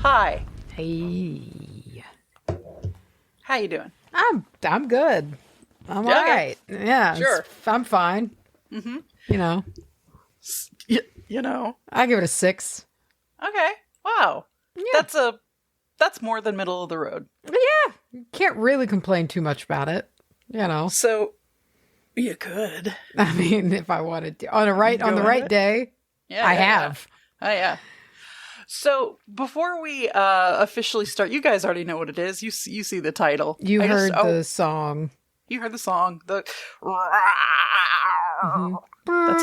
Hi. Hey. How you doing? I'm good. I'm all right. Yeah, Sure. I'm fine. Mm-hmm. You know, You know. I give it a 6. Okay. Wow. Yeah. That's more than middle of the road. Yeah, can't really complain too much about it. You know, So you could. I mean, if I wanted to, on the right day, Yeah. I have. Yeah. Oh yeah. So before we officially start, you guys already know what it is. You see the title. You heard the song. You heard the song. That's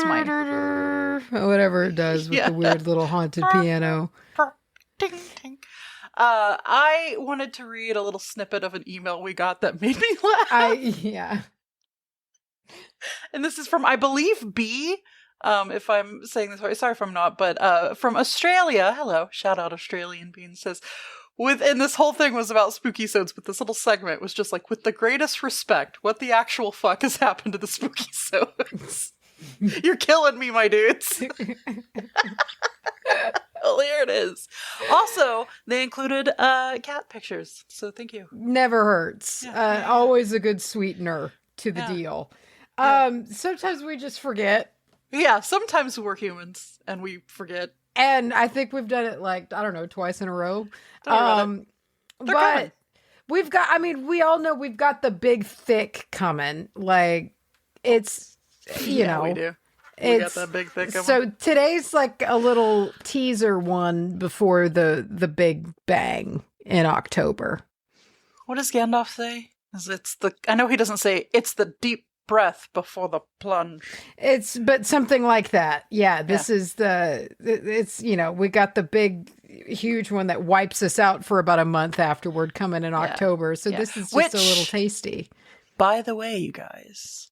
mine. Whatever it does with the weird little haunted piano. Ding, ding. I wanted to read a little snippet of an email we got that made me laugh. Yeah. And this is from, I believe, B. If I'm saying this right, sorry if I'm not, but from Australia. Hello, shout out Australian Bean says, and this whole thing was about Spookysodes, but this little segment was just like, with the greatest respect, what the actual fuck has happened to the Spookysodes? You're killing me, my dudes. Well, here it is. Also, they included cat pictures, so thank you. Never hurts. Always a good sweetener to the deal. Sometimes we just forget. Yeah, sometimes we're humans and we forget. And I think we've done it like, I don't know, twice in a row. But coming. We've got, we all know we've got the big thick coming. Like, it's, you know. We do. We got that big thick coming. So today's like a little teaser one before the big bang in October. What does Gandalf say? I know he doesn't say, it's the deep breath before the plunge. But something like that. Yeah, this is we got the big, huge one that wipes us out for about a month afterward coming in October. So this is just a little tasty. By the way, you guys,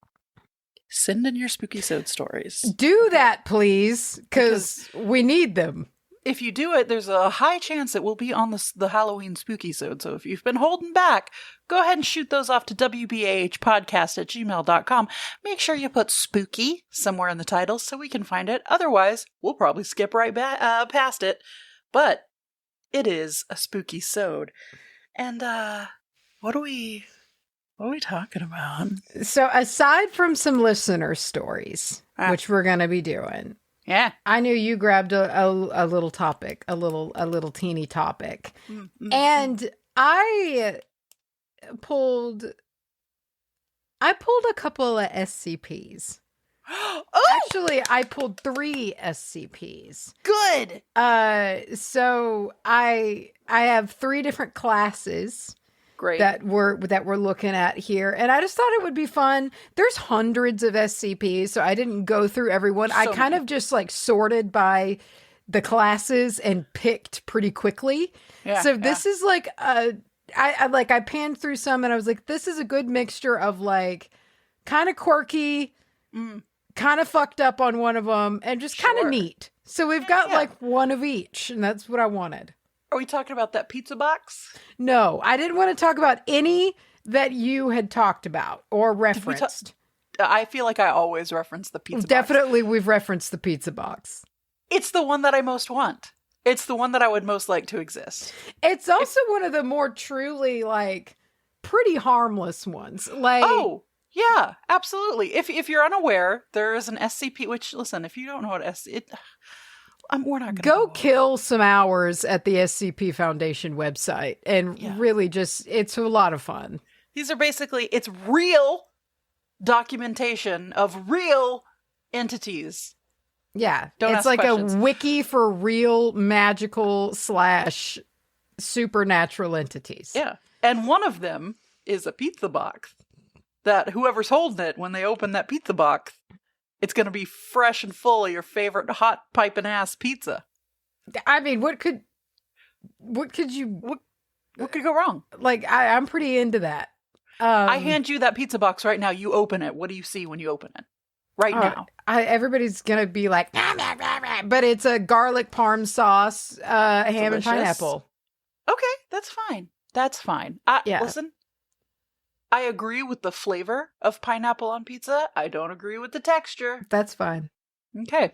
send in your Spookysode stories. Do that, please, because we need them. If you do it, there's a high chance it will be on the Halloween Spookysode. So if you've been holding back, go ahead and shoot those off to wbahpodcast@gmail.com. Make sure you put spooky somewhere in the title so we can find it. Otherwise, we'll probably skip right past it. But it is a Spookysode. And what are we talking about? So aside from some listener stories, which we're going to be doing. Yeah. I knew you grabbed a little topic, a little teeny topic. Mm-hmm. And I pulled a couple of SCPs. Oh! Actually, I pulled 3 SCPs. Good. So I have 3 different classes. Great. That we're looking at here, and I just thought it would be fun. There's hundreds of SCPs, so I didn't go through everyone. I kind of just like sorted by the classes and picked pretty quickly. Yeah, so this is like I panned through some, and I was like, this is a good mixture of like kind of quirky, kind of fucked up on one of them, and just kind of neat. So we've got like one of each, and that's what I wanted. Are we talking about that pizza box? No, I didn't want to talk about any that you had talked about or referenced. I feel like I always reference the pizza box. Definitely, we've referenced the pizza box. It's the one that I most want. It's the one that I would most like to exist. It's also one of the more truly, like, pretty harmless ones. Like, oh, yeah, absolutely. If you're unaware, there is an SCP, which, listen, if you don't know what we're not going to go kill some hours at the SCP Foundation website and really just, it's a lot of fun. These are basically, it's real documentation of real entities. Yeah. Don't it's like questions. A wiki for real magical / supernatural entities. Yeah. And one of them is a pizza box that whoever's holding it, when they open that pizza box, it's going to be fresh and full of your favorite hot piping ass pizza. I mean, what could go wrong? Like, I'm pretty into that. I hand you that pizza box right now. You open it. What do you see when you open it? Right now. Everybody's going to be like, but it's a garlic parm sauce, ham and pineapple. Okay, that's fine. Listen. I agree with the flavor of pineapple on pizza. I don't agree with the texture. That's fine. Okay.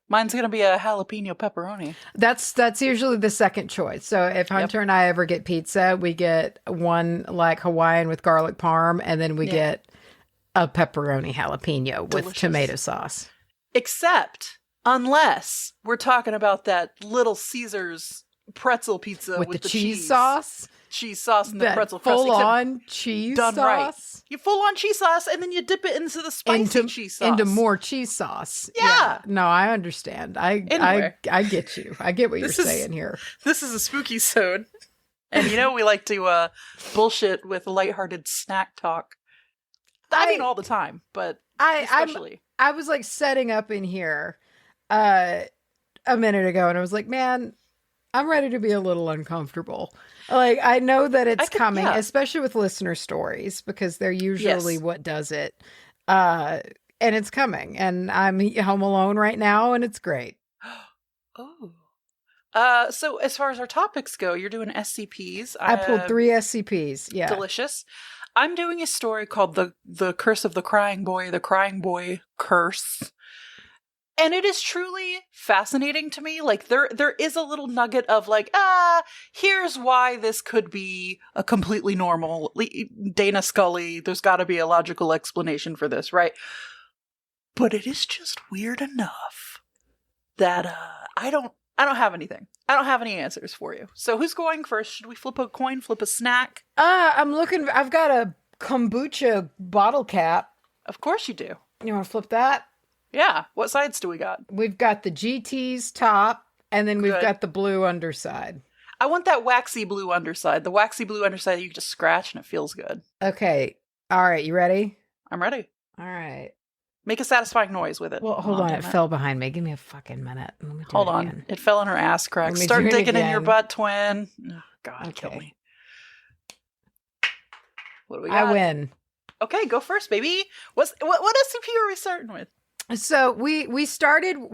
Mine's going to be a jalapeno pepperoni. That's usually the second choice. So if Hunter and I ever get pizza, we get one like Hawaiian with garlic parm, and then we get a pepperoni jalapeno with tomato sauce. Except unless we're talking about that Little Caesars pretzel pizza with the cheese sauce. Cheese sauce and the pretzel crust. Full-on cheese done sauce? Right. You full-on cheese sauce, and then you dip it into the spicy cheese sauce. Into more cheese sauce. Yeah. No, I understand. I get you. I get what you're saying here. This is a Spookysode. And we like to bullshit with lighthearted snack talk. I mean, all the time, but especially. I was like setting up in here a minute ago, and I was like, man, I'm ready to be a little uncomfortable. Like, I know that it's coming, especially with listener stories, because they're usually what does it. And it's coming, and I'm home alone right now, and it's great. So as far as our topics go, you're doing SCPs. I pulled 3 SCPs. Yeah. Delicious. I'm doing a story called the Curse of the Crying Boy Curse. And it is truly fascinating to me. Like, there is a little nugget of like, here's why this could be a completely normal Dana Scully. There's got to be a logical explanation for this, right? But it is just weird enough that I don't have anything. I don't have any answers for you. So who's going first? Should we flip a coin, flip a snack? I'm looking. I've got a kombucha bottle cap. Of course you do. You want to flip that? Yeah. What sides do we got? We've got the GT's top, and then we've got the blue underside. I want that waxy blue underside. The waxy blue underside you can just scratch and it feels good. Okay. All right. You ready? I'm ready. All right. Make a satisfying noise with it. Well, hold on. It fell behind me. Give me a fucking minute. Let me do hold it on. Again. It fell in her ass crack. Start digging in your butt, twin. Oh, God, kill me. What do we got? I win. Okay, go first, baby. What SCP are we starting with? So we're starting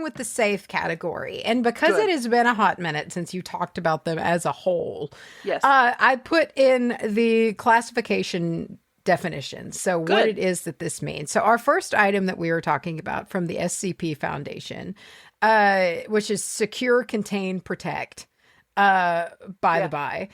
with the safe category, and because it has been a hot minute since you talked about them as a whole, yes, I put in the classification definitions. So what it is that this means. So our first item that we were talking about from the SCP Foundation, which is secure, contain, protect. The by.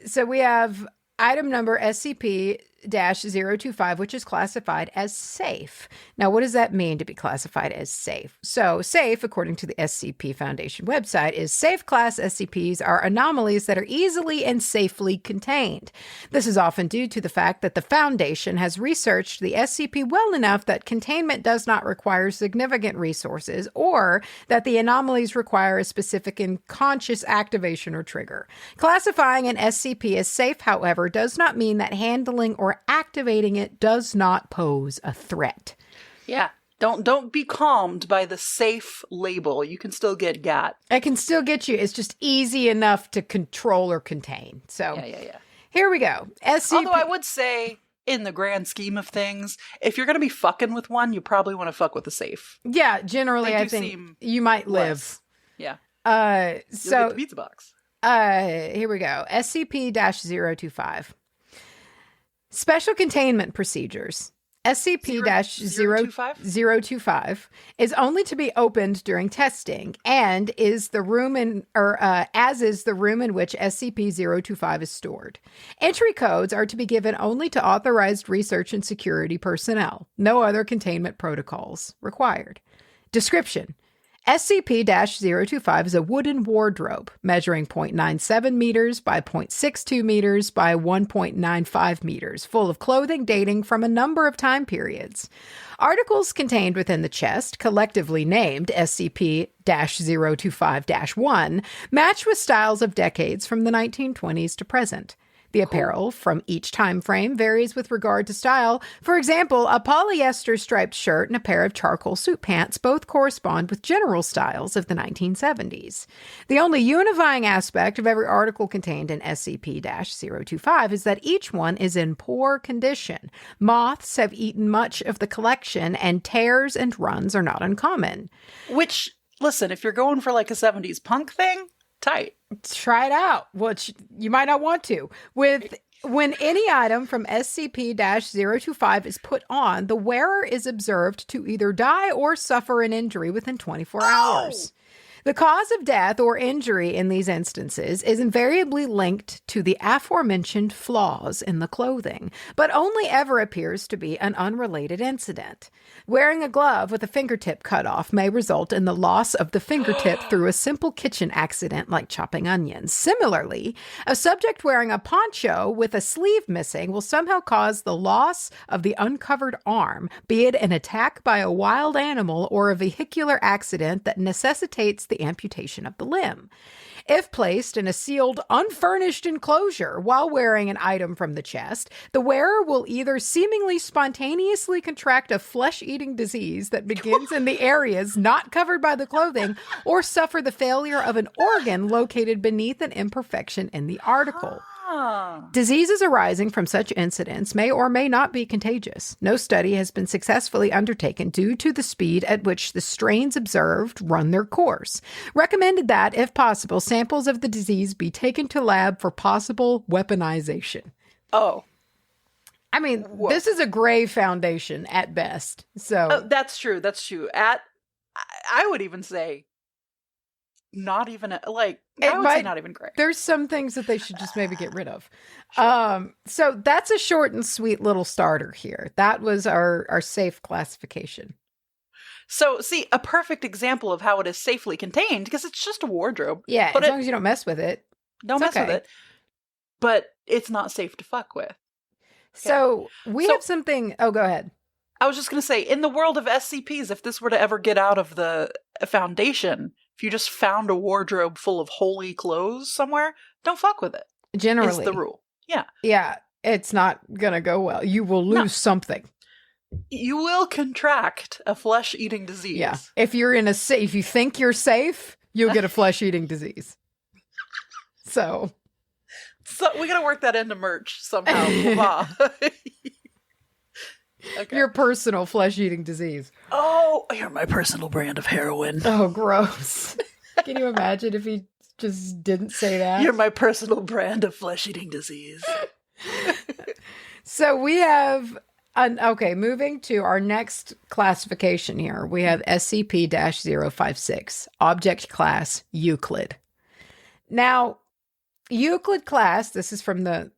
So we have item number SCP-025, which is classified as safe. Now, what does that mean to be classified as safe? So, safe, according to the SCP Foundation website, is safe class SCPs are anomalies that are easily and safely contained. This is often due to the fact that the Foundation has researched the SCP well enough that containment does not require significant resources, or that the anomalies require a specific and conscious activation or trigger. Classifying an SCP as safe, however, does not mean that handling or activating it does not pose a threat. Yeah. Don't be calmed by the safe label. You can still get got. I can still get you. It's just easy enough to control or contain. So yeah. Here we go. SCP. Although I would say, in the grand scheme of things, if you're going to be fucking with one, you probably want to fuck with a safe. Yeah, generally I think you might live. Yeah. So get the pizza box. Here we go. SCP-025. Special containment procedures. SCP-025 is only to be opened during testing and is the room in which SCP-025 is stored. Entry codes are to be given only to authorized research and security personnel. No other containment protocols required. Description. SCP-025 is a wooden wardrobe measuring 0.97 meters by 0.62 meters by 1.95 meters, full of clothing dating from a number of time periods. Articles contained within the chest, collectively named SCP-025-1, match with styles of decades from the 1920s to present. The apparel from each time frame varies with regard to style. For example, a polyester striped shirt and a pair of charcoal suit pants both correspond with general styles of the 1970s. The only unifying aspect of every article contained in SCP-025 is that each one is in poor condition. Moths have eaten much of the collection, and tears and runs are not uncommon. Which, listen, if you're going for like a 70s punk thing, tight. Try it out, which you might not want to. With When any item from SCP-025 is put on, the wearer is observed to either die or suffer an injury within 24 hours. The cause of death or injury in these instances is invariably linked to the aforementioned flaws in the clothing, but only ever appears to be an unrelated incident. Wearing a glove with a fingertip cut off may result in the loss of the fingertip through a simple kitchen accident like chopping onions. Similarly, a subject wearing a poncho with a sleeve missing will somehow cause the loss of the uncovered arm, be it an attack by a wild animal or a vehicular accident that necessitates the amputation of the limb. If placed in a sealed, unfurnished enclosure while wearing an item from the chest, the wearer will either seemingly spontaneously contract a flesh-eating disease that begins in the areas not covered by the clothing, or suffer the failure of an organ located beneath an imperfection in the article. Diseases arising from such incidents may or may not be contagious. No study has been successfully undertaken due to the speed at which the strains observed run their course. Recommended that, if possible, samples of the disease be taken to lab for possible weaponization. Oh. I mean, this is a grave foundation at best. So that's true. That's true. I would even say not even I would say not even great. There's some things that they should just maybe get rid of. Sure. So that's a short and sweet little starter here. That was our safe classification. So, see, a perfect example of how it is safely contained, because it's just a wardrobe. Yeah, as long as you don't mess with it. Don't mess with it. But it's not safe to fuck with. Okay. So we have something. Oh, go ahead. I was just going to say, in the world of SCPs, if this were to ever get out of the Foundation, if you just found a wardrobe full of holy clothes somewhere, don't fuck with it. Generally. It's the rule. Yeah. Yeah. It's not going to go well. You will lose something. You will contract a flesh-eating disease. Yeah. If you're if you think you're safe, you'll get a flesh-eating disease. So we got to work that into merch somehow. Okay. Your personal flesh-eating disease. Oh, you're my personal brand of heroin. Oh, gross. Can you imagine if he just didn't say that? You're my personal brand of flesh-eating disease. So we have, moving to our next classification here. We have SCP-056, Object Class Euclid. Now, Euclid class, this is from the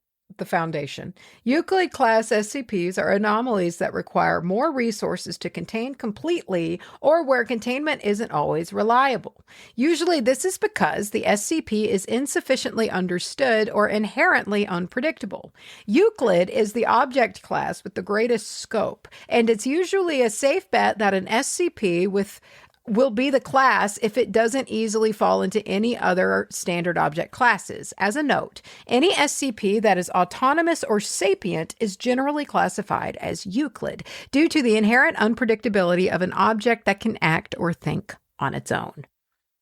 Foundation. Euclid class SCPs are anomalies that require more resources to contain completely, or where containment isn't always reliable. Usually this is because the SCP is insufficiently understood or inherently unpredictable. Euclid is the object class with the greatest scope, and it's usually a safe bet that an SCP will be the class if it doesn't easily fall into any other standard object classes. As a note, any SCP that is autonomous or sapient is generally classified as Euclid due to the inherent unpredictability of an object that can act or think on its own.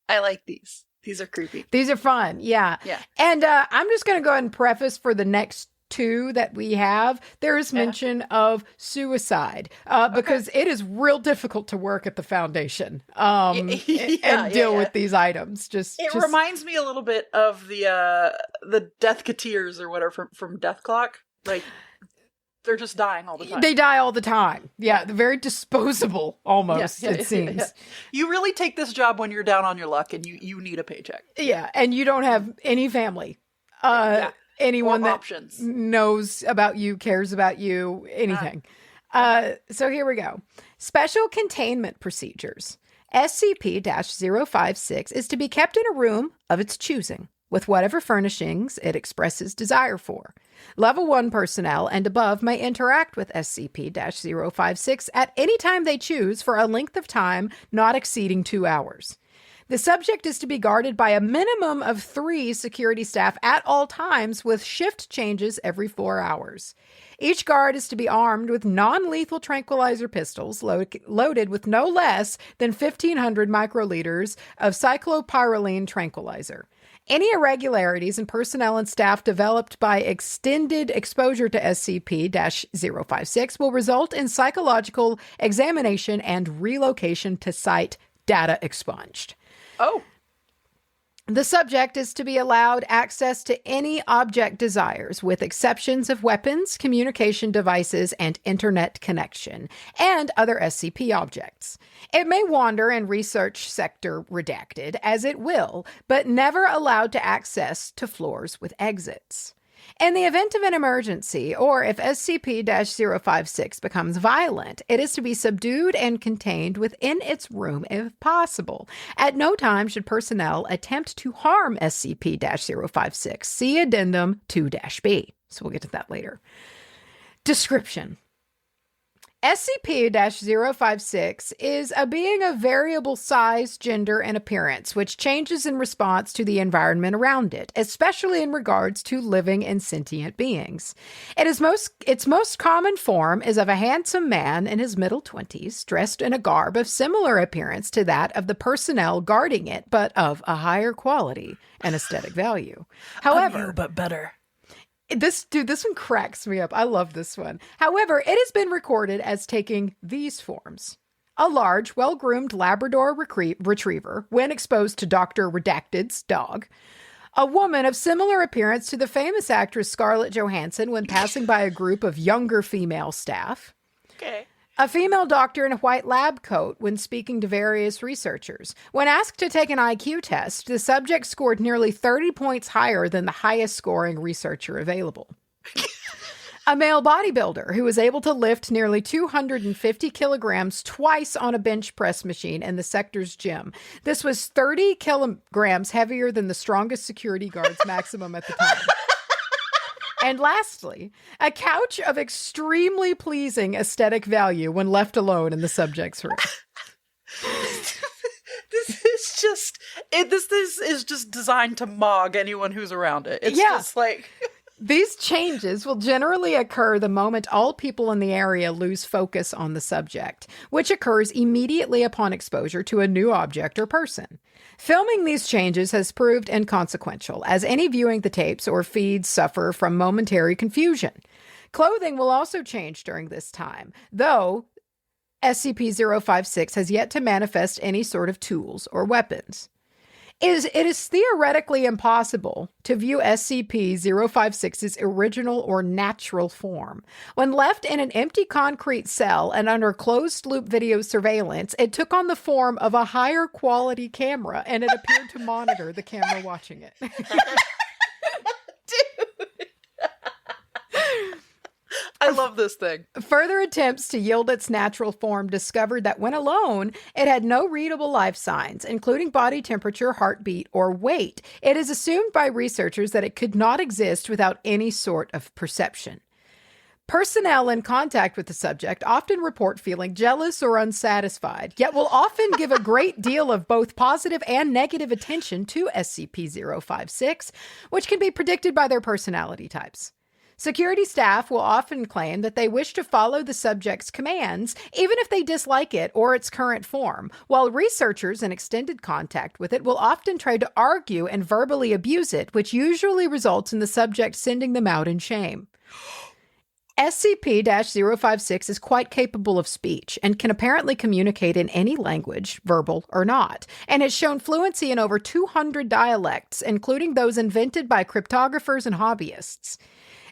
I like these. These are creepy. These are fun. Yeah. Yeah. And I'm just going to go ahead and preface for the next two that we have, there is mention of suicide because it is real difficult to work at the Foundation and deal with these items. It reminds me a little bit of the Deathketeers or whatever from Death Clock. Like, they're just dying all the time. They die all the time. Yeah, they're very disposable almost, it seems. Yeah. You really take this job when you're down on your luck and you need a paycheck. Yeah, and you don't have any family. Anyone that knows about you, cares about you, anything. So here we go. Special containment procedures. SCP-056 is to be kept in a room of its choosing, with whatever furnishings it expresses desire for. Level 1 personnel and above may interact with SCP-056 at any time they choose for a length of time not exceeding 2 hours. The subject is to be guarded by a minimum of 3 security staff at all times, with shift changes every 4 hours. Each guard is to be armed with non-lethal tranquilizer pistols loaded with no less than 1,500 microliters of cyclopyrrolene tranquilizer. Any irregularities in personnel and staff developed by extended exposure to SCP-056 will result in psychological examination and relocation to site, data expunged. Oh. The subject is to be allowed access to any object desires, with exceptions of weapons, communication devices, and internet connection, and other SCP objects. It may wander in research sector redacted, as it will, but never allowed to access to floors with exits. In the event of an emergency, or if SCP-056 becomes violent, it is to be subdued and contained within its room if possible. At no time should personnel attempt to harm SCP-056. See Addendum 2-B. So we'll get to that later. Description. SCP-056 is a being of variable size, gender, and appearance, which changes in response to the environment around it, especially in regards to living and sentient beings. Its most common form is of a handsome man in his middle 20s, dressed in a garb of similar appearance to that of the personnel guarding it, but of a higher quality and aesthetic value. However, but better. This one cracks me up. I love this one. However, it has been recorded as taking these forms. A large, well-groomed Labrador retriever when exposed to Dr. Redacted's dog. A woman of similar appearance to the famous actress Scarlett Johansson when passing by a group of younger female staff. Okay. A female doctor in a white lab coat when speaking to various researchers. When asked to take an IQ test, the subject scored nearly 30 points higher than the highest scoring researcher available. A male bodybuilder who was able to lift nearly 250 kilograms twice on a bench press machine in the sector's gym. This was 30 kilograms heavier than the strongest security guard's maximum at the time. And lastly, a couch of extremely pleasing aesthetic value when left alone in the subject's room. This is just designed to mog anyone who's around it. It's just like... These changes will generally occur the moment all people in the area lose focus on the subject, which occurs immediately upon exposure to a new object or person. Filming these changes has proved inconsequential, as any viewing the tapes or feeds suffer from momentary confusion. Clothing will also change during this time, though SCP-056 has yet to manifest any sort of tools or weapons. It is theoretically impossible to view SCP-056's original or natural form. When left in an empty concrete cell and under closed-loop video surveillance, it took on the form of a higher quality camera, and it appeared to monitor the camera watching it. I love this thing. Further attempts to yield its natural form discovered that when alone, it had no readable life signs, including body temperature, heartbeat, or weight. It is assumed by researchers that it could not exist without any sort of perception. Personnel in contact with the subject often report feeling jealous or unsatisfied, yet will often give a great deal of both positive and negative attention to SCP-056, which can be predicted by their personality types. Security staff will often claim that they wish to follow the subject's commands, even if they dislike it or its current form, while researchers in extended contact with it will often try to argue and verbally abuse it, which usually results in the subject sending them out in shame. SCP-056 is quite capable of speech and can apparently communicate in any language, verbal or not, and has shown fluency in over 200 dialects, including those invented by cryptographers and hobbyists.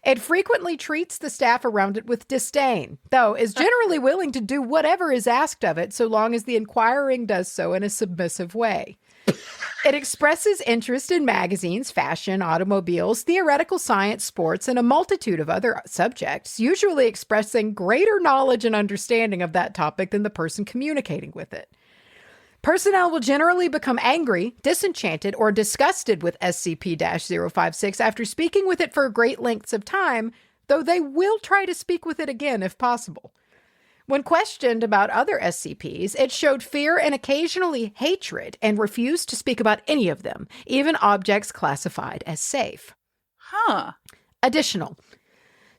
It frequently treats the staff around it with disdain, though is generally willing to do whatever is asked of it so long as the inquiring does so in a submissive way. It expresses interest in magazines, fashion, automobiles, theoretical science, sports, and a multitude of other subjects, usually expressing greater knowledge and understanding of that topic than the person communicating with it. Personnel will generally become angry, disenchanted, or disgusted with SCP-056 after speaking with it for great lengths of time, though they will try to speak with it again if possible. When questioned about other SCPs, it showed fear and occasionally hatred and refused to speak about any of them, even objects classified as safe. Huh. Additional.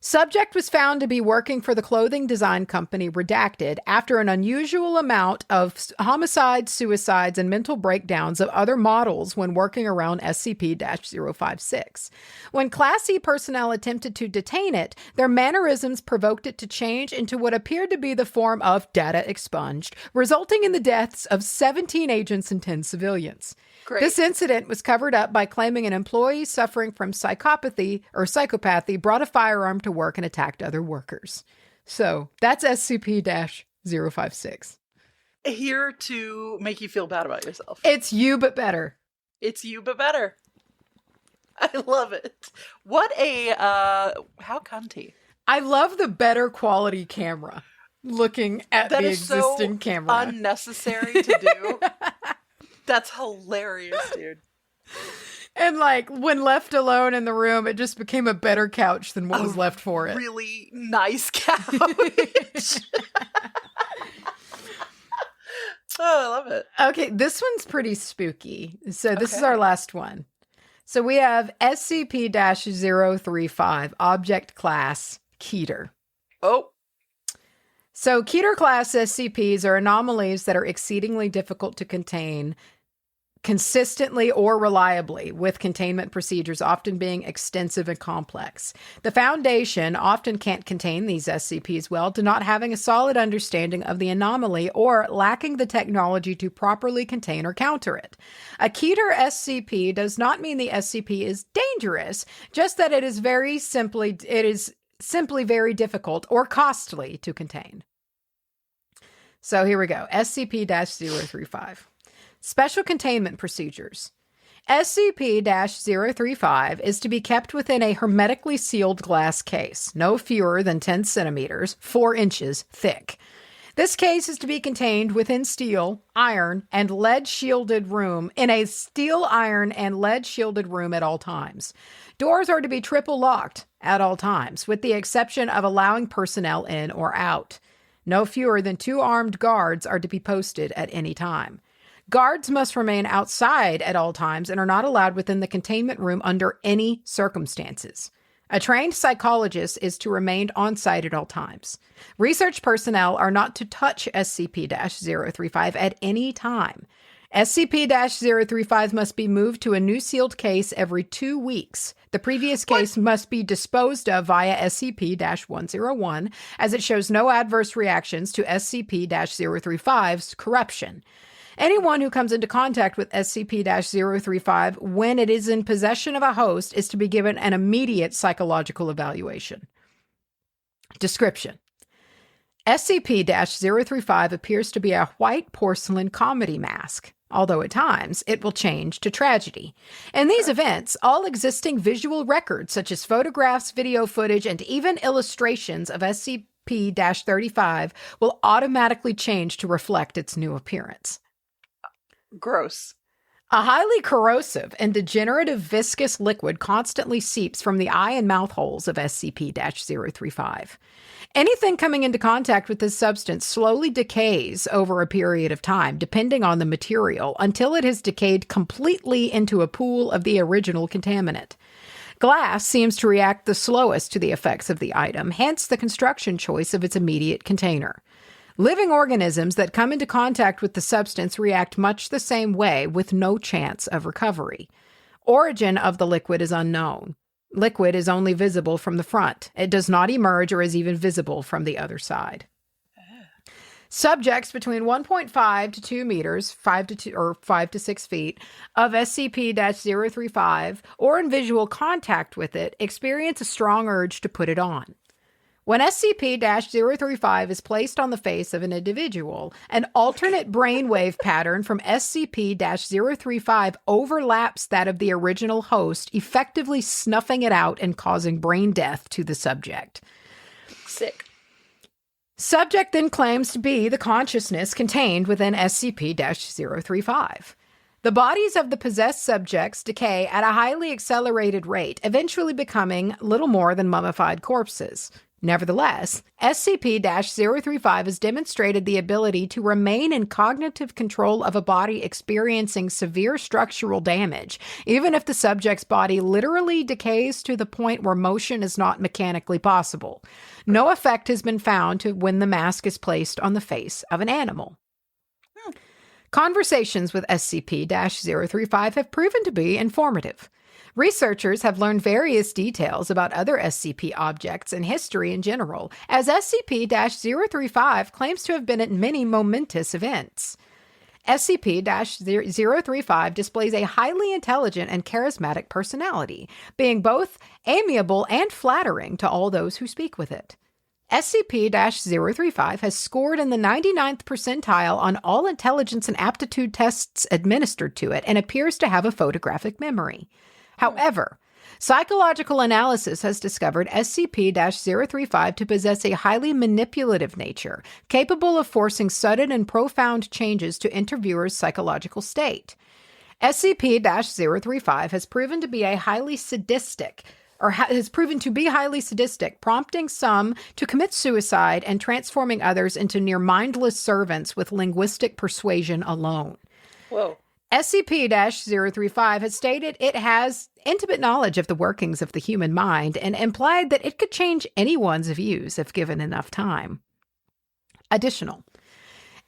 Subject was found to be working for the clothing design company Redacted after an unusual amount of homicides, suicides, and mental breakdowns of other models when working around SCP-056. When Class C personnel attempted to detain it, their mannerisms provoked it to change into what appeared to be the form of data expunged, resulting in the deaths of 17 agents and 10 civilians. Great. This incident was covered up by claiming an employee suffering from psychopathy brought a firearm to work and attacked other workers. So that's SCP-056. Here to make you feel bad about yourself. It's you, but better. It's you, but better. I love it. What a, how cunty. I love the better quality camera. Looking at that the is existing so camera. Unnecessary to do. That's hilarious, dude. And like when left alone in the room, it just became a better couch than what was left for it. Really nice couch. Oh, I love it. Okay, this one's pretty spooky. So this is our last one. So we have SCP-035, Object Class Keter. Oh. So Keter class SCPs are anomalies that are exceedingly difficult to contain consistently or reliably, with containment procedures often being extensive and complex. The Foundation often can't contain these SCPs well to not having a solid understanding of the anomaly or lacking the technology to properly contain or counter it. A Keter SCP does not mean the SCP is dangerous, just that it is simply very difficult or costly to contain. So here we go. SCP-035. Special containment procedures. SCP-035 is to be kept within a hermetically sealed glass case, no fewer than 10 centimeters, 4 inches thick. This case is to be contained within steel, iron, and lead-shielded room in a steel, iron, and lead-shielded room at all times. Doors are to be triple locked at all times, with the exception of allowing personnel in or out. No fewer than 2 armed guards are to be posted at any time. Guards must remain outside at all times and are not allowed within the containment room under any circumstances. A trained psychologist is to remain on site at all times. Research personnel are not to touch SCP-035 at any time. SCP-035 must be moved to a new sealed case every 2 weeks. The previous case must be disposed of via SCP-101, as it shows no adverse reactions to SCP-035's corruption. Anyone who comes into contact with SCP-035 when it is in possession of a host is to be given an immediate psychological evaluation. Description. SCP-035 appears to be a white porcelain comedy mask, although at times it will change to tragedy. In these events, all existing visual records such as photographs, video footage, and even illustrations of SCP-35 will automatically change to reflect its new appearance. Gross. A highly corrosive and degenerative viscous liquid constantly seeps from the eye and mouth holes of SCP-035. Anything coming into contact with this substance slowly decays over a period of time, depending on the material, until it has decayed completely into a pool of the original contaminant. Glass seems to react the slowest to the effects of the item, hence the construction choice of its immediate container. Living organisms that come into contact with the substance react much the same way, with no chance of recovery. Origin of the liquid is unknown. Liquid is only visible from the front. It does not emerge or is even visible from the other side. Subjects between 1.5 to 2 meters, 5 to 6 feet, of SCP-035 or in visual contact with it experience a strong urge to put it on. When SCP-035 is placed on the face of an individual, an alternate brainwave pattern from SCP-035 overlaps that of the original host, effectively snuffing it out and causing brain death to the subject. Sick. Subject then claims to be the consciousness contained within SCP-035. The bodies of the possessed subjects decay at a highly accelerated rate, eventually becoming little more than mummified corpses. Nevertheless, SCP-035 has demonstrated the ability to remain in cognitive control of a body experiencing severe structural damage, even if the subject's body literally decays to the point where motion is not mechanically possible. No effect has been found when the mask is placed on the face of an animal. Conversations with SCP-035 have proven to be informative. Researchers have learned various details about other SCP objects and history in general, as SCP-035 claims to have been at many momentous events. SCP-035 displays a highly intelligent and charismatic personality, being both amiable and flattering to all those who speak with it. SCP-035 has scored in the 99th percentile on all intelligence and aptitude tests administered to it and appears to have a photographic memory. However, psychological analysis has discovered SCP-035 to possess a highly manipulative nature, capable of forcing sudden and profound changes to interviewers' psychological state. SCP-035 has proven to be highly sadistic, prompting some to commit suicide and transforming others into near mindless servants with linguistic persuasion alone. Whoa. SCP-035 has stated it has intimate knowledge of the workings of the human mind and implied that it could change anyone's views if given enough time. Additional.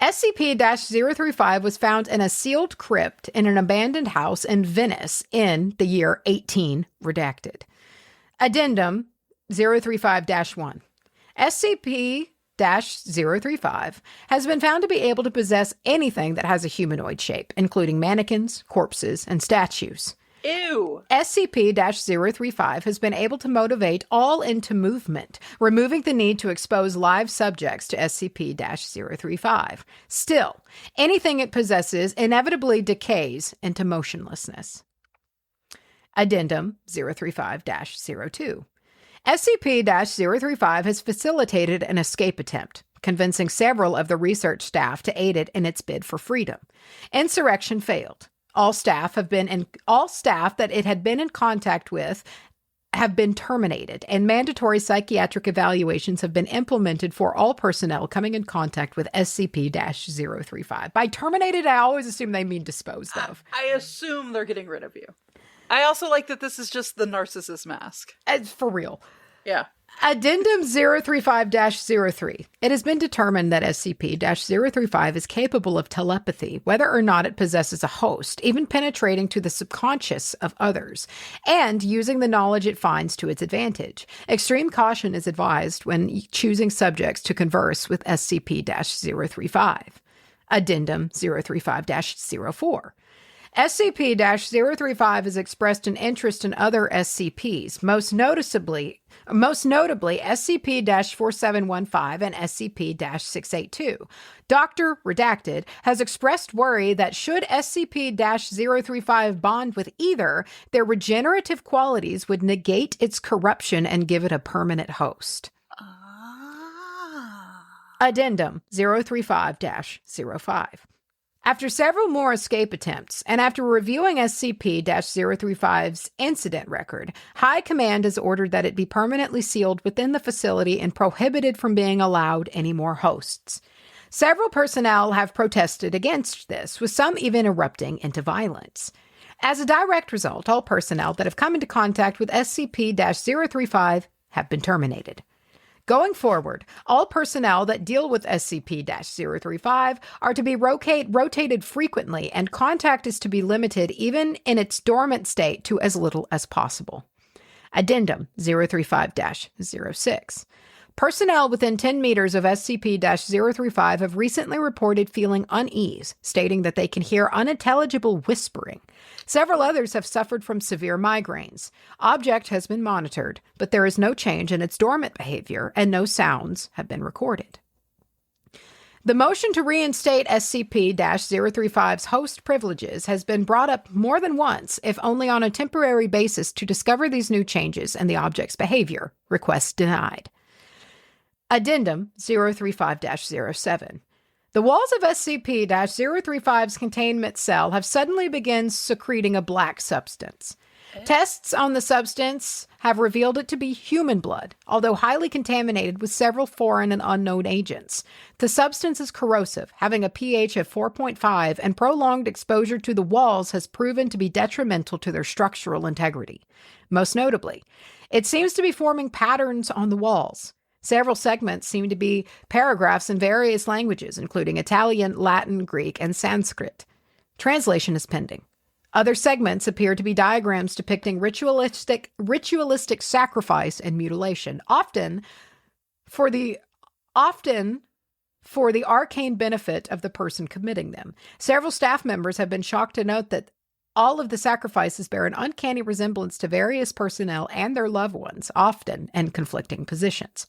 SCP-035 was found in a sealed crypt in an abandoned house in Venice in the year 18 redacted. Addendum 035-1. SCP-035 has been found to be able to possess anything that has a humanoid shape, including mannequins, corpses, and statues. Ew! SCP-035 has been able to motivate all into movement, removing the need to expose live subjects to SCP-035. Still, anything it possesses inevitably decays into motionlessness. Addendum 035-02. SCP-035 has facilitated an escape attempt, convincing several of the research staff to aid it in its bid for freedom. Insurrection failed. All staff that it had been in contact with have been terminated, and mandatory psychiatric evaluations have been implemented for all personnel coming in contact with SCP-035. By terminated, I always assume they mean disposed of. I assume they're getting rid of you. I also like that this is just the narcissist mask. For real. Yeah. Addendum 035-03. It has been determined that SCP-035 is capable of telepathy, whether or not it possesses a host, even penetrating to the subconscious of others, and using the knowledge it finds to its advantage. Extreme caution is advised when choosing subjects to converse with SCP-035. Addendum 035-04. SCP-035 has expressed an interest in other SCPs, most notably SCP-4715 and SCP-682. Dr. Redacted has expressed worry that should SCP-035 bond with either, their regenerative qualities would negate its corruption and give it a permanent host. Addendum 035-05. After several more escape attempts, and after reviewing SCP-035's incident record, High Command has ordered that it be permanently sealed within the facility and prohibited from being allowed any more hosts. Several personnel have protested against this, with some even erupting into violence. As a direct result, all personnel that have come into contact with SCP-035 have been terminated. Going forward, all personnel that deal with SCP-035 are to be rotated frequently, and contact is to be limited even in its dormant state to as little as possible. Addendum 035-06. Personnel within 10 meters of SCP-035 have recently reported feeling unease, stating that they can hear unintelligible whispering. Several others have suffered from severe migraines. Object has been monitored, but there is no change in its dormant behavior, and no sounds have been recorded. The motion to reinstate SCP-035's host privileges has been brought up more than once, if only on a temporary basis, to discover these new changes in the object's behavior. Request denied. Addendum 035-07. The walls of SCP-035's containment cell have suddenly begun secreting a black substance. Tests on the substance have revealed it to be human blood, although highly contaminated with several foreign and unknown agents. The substance is corrosive, having a pH of 4.5, and prolonged exposure to the walls has proven to be detrimental to their structural integrity. Most notably, it seems to be forming patterns on the walls. Several segments seem to be paragraphs in various languages, including Italian, Latin, Greek, and Sanskrit. Translation is pending. Other segments appear to be diagrams depicting ritualistic sacrifice and mutilation, often for the arcane benefit of the person committing them. Several staff members have been shocked to note that all of the sacrifices bear an uncanny resemblance to various personnel and their loved ones, often in conflicting positions.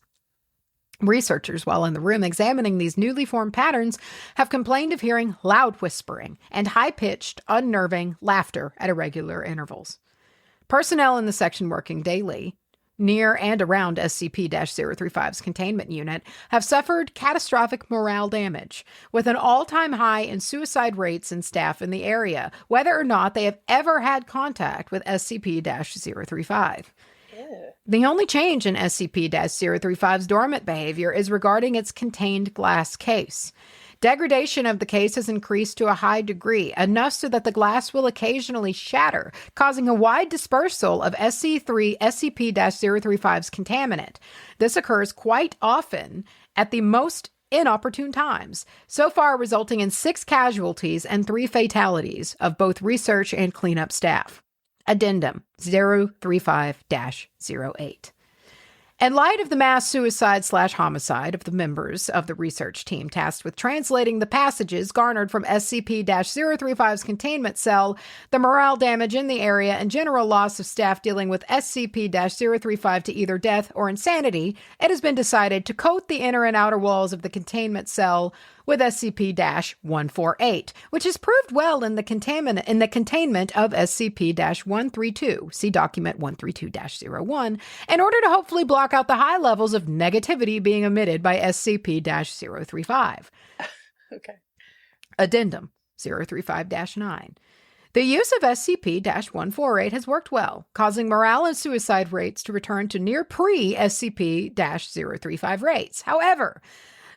Researchers, while in the room examining these newly formed patterns, have complained of hearing loud whispering and high-pitched, unnerving laughter at irregular intervals. Personnel in the section working daily near and around SCP-035's containment unit have suffered catastrophic morale damage, with an all-time high in suicide rates in staff in the area, whether or not they have ever had contact with SCP-035. The only change in SCP-035's dormant behavior is regarding its contained glass case. Degradation of the case has increased to a high degree, enough so that the glass will occasionally shatter, causing a wide dispersal of SCP-035's contaminant. This occurs quite often at the most inopportune times, so far resulting in 6 casualties and 3 fatalities of both research and cleanup staff. Addendum 035-08. In light of the mass suicide/homicide of the members of the research team tasked with translating the passages garnered from SCP-035's containment cell, the morale damage in the area, and general loss of staff dealing with SCP-035 to either death or insanity, it has been decided to coat the inner and outer walls of the containment cell with SCP-148, which has proved well in the containment of SCP-132, see document 132-01, in order to hopefully block out the high levels of negativity being emitted by SCP-035. Okay. Addendum 035-9. The use of SCP-148 has worked well, causing morale and suicide rates to return to near pre-SCP-035 rates. However,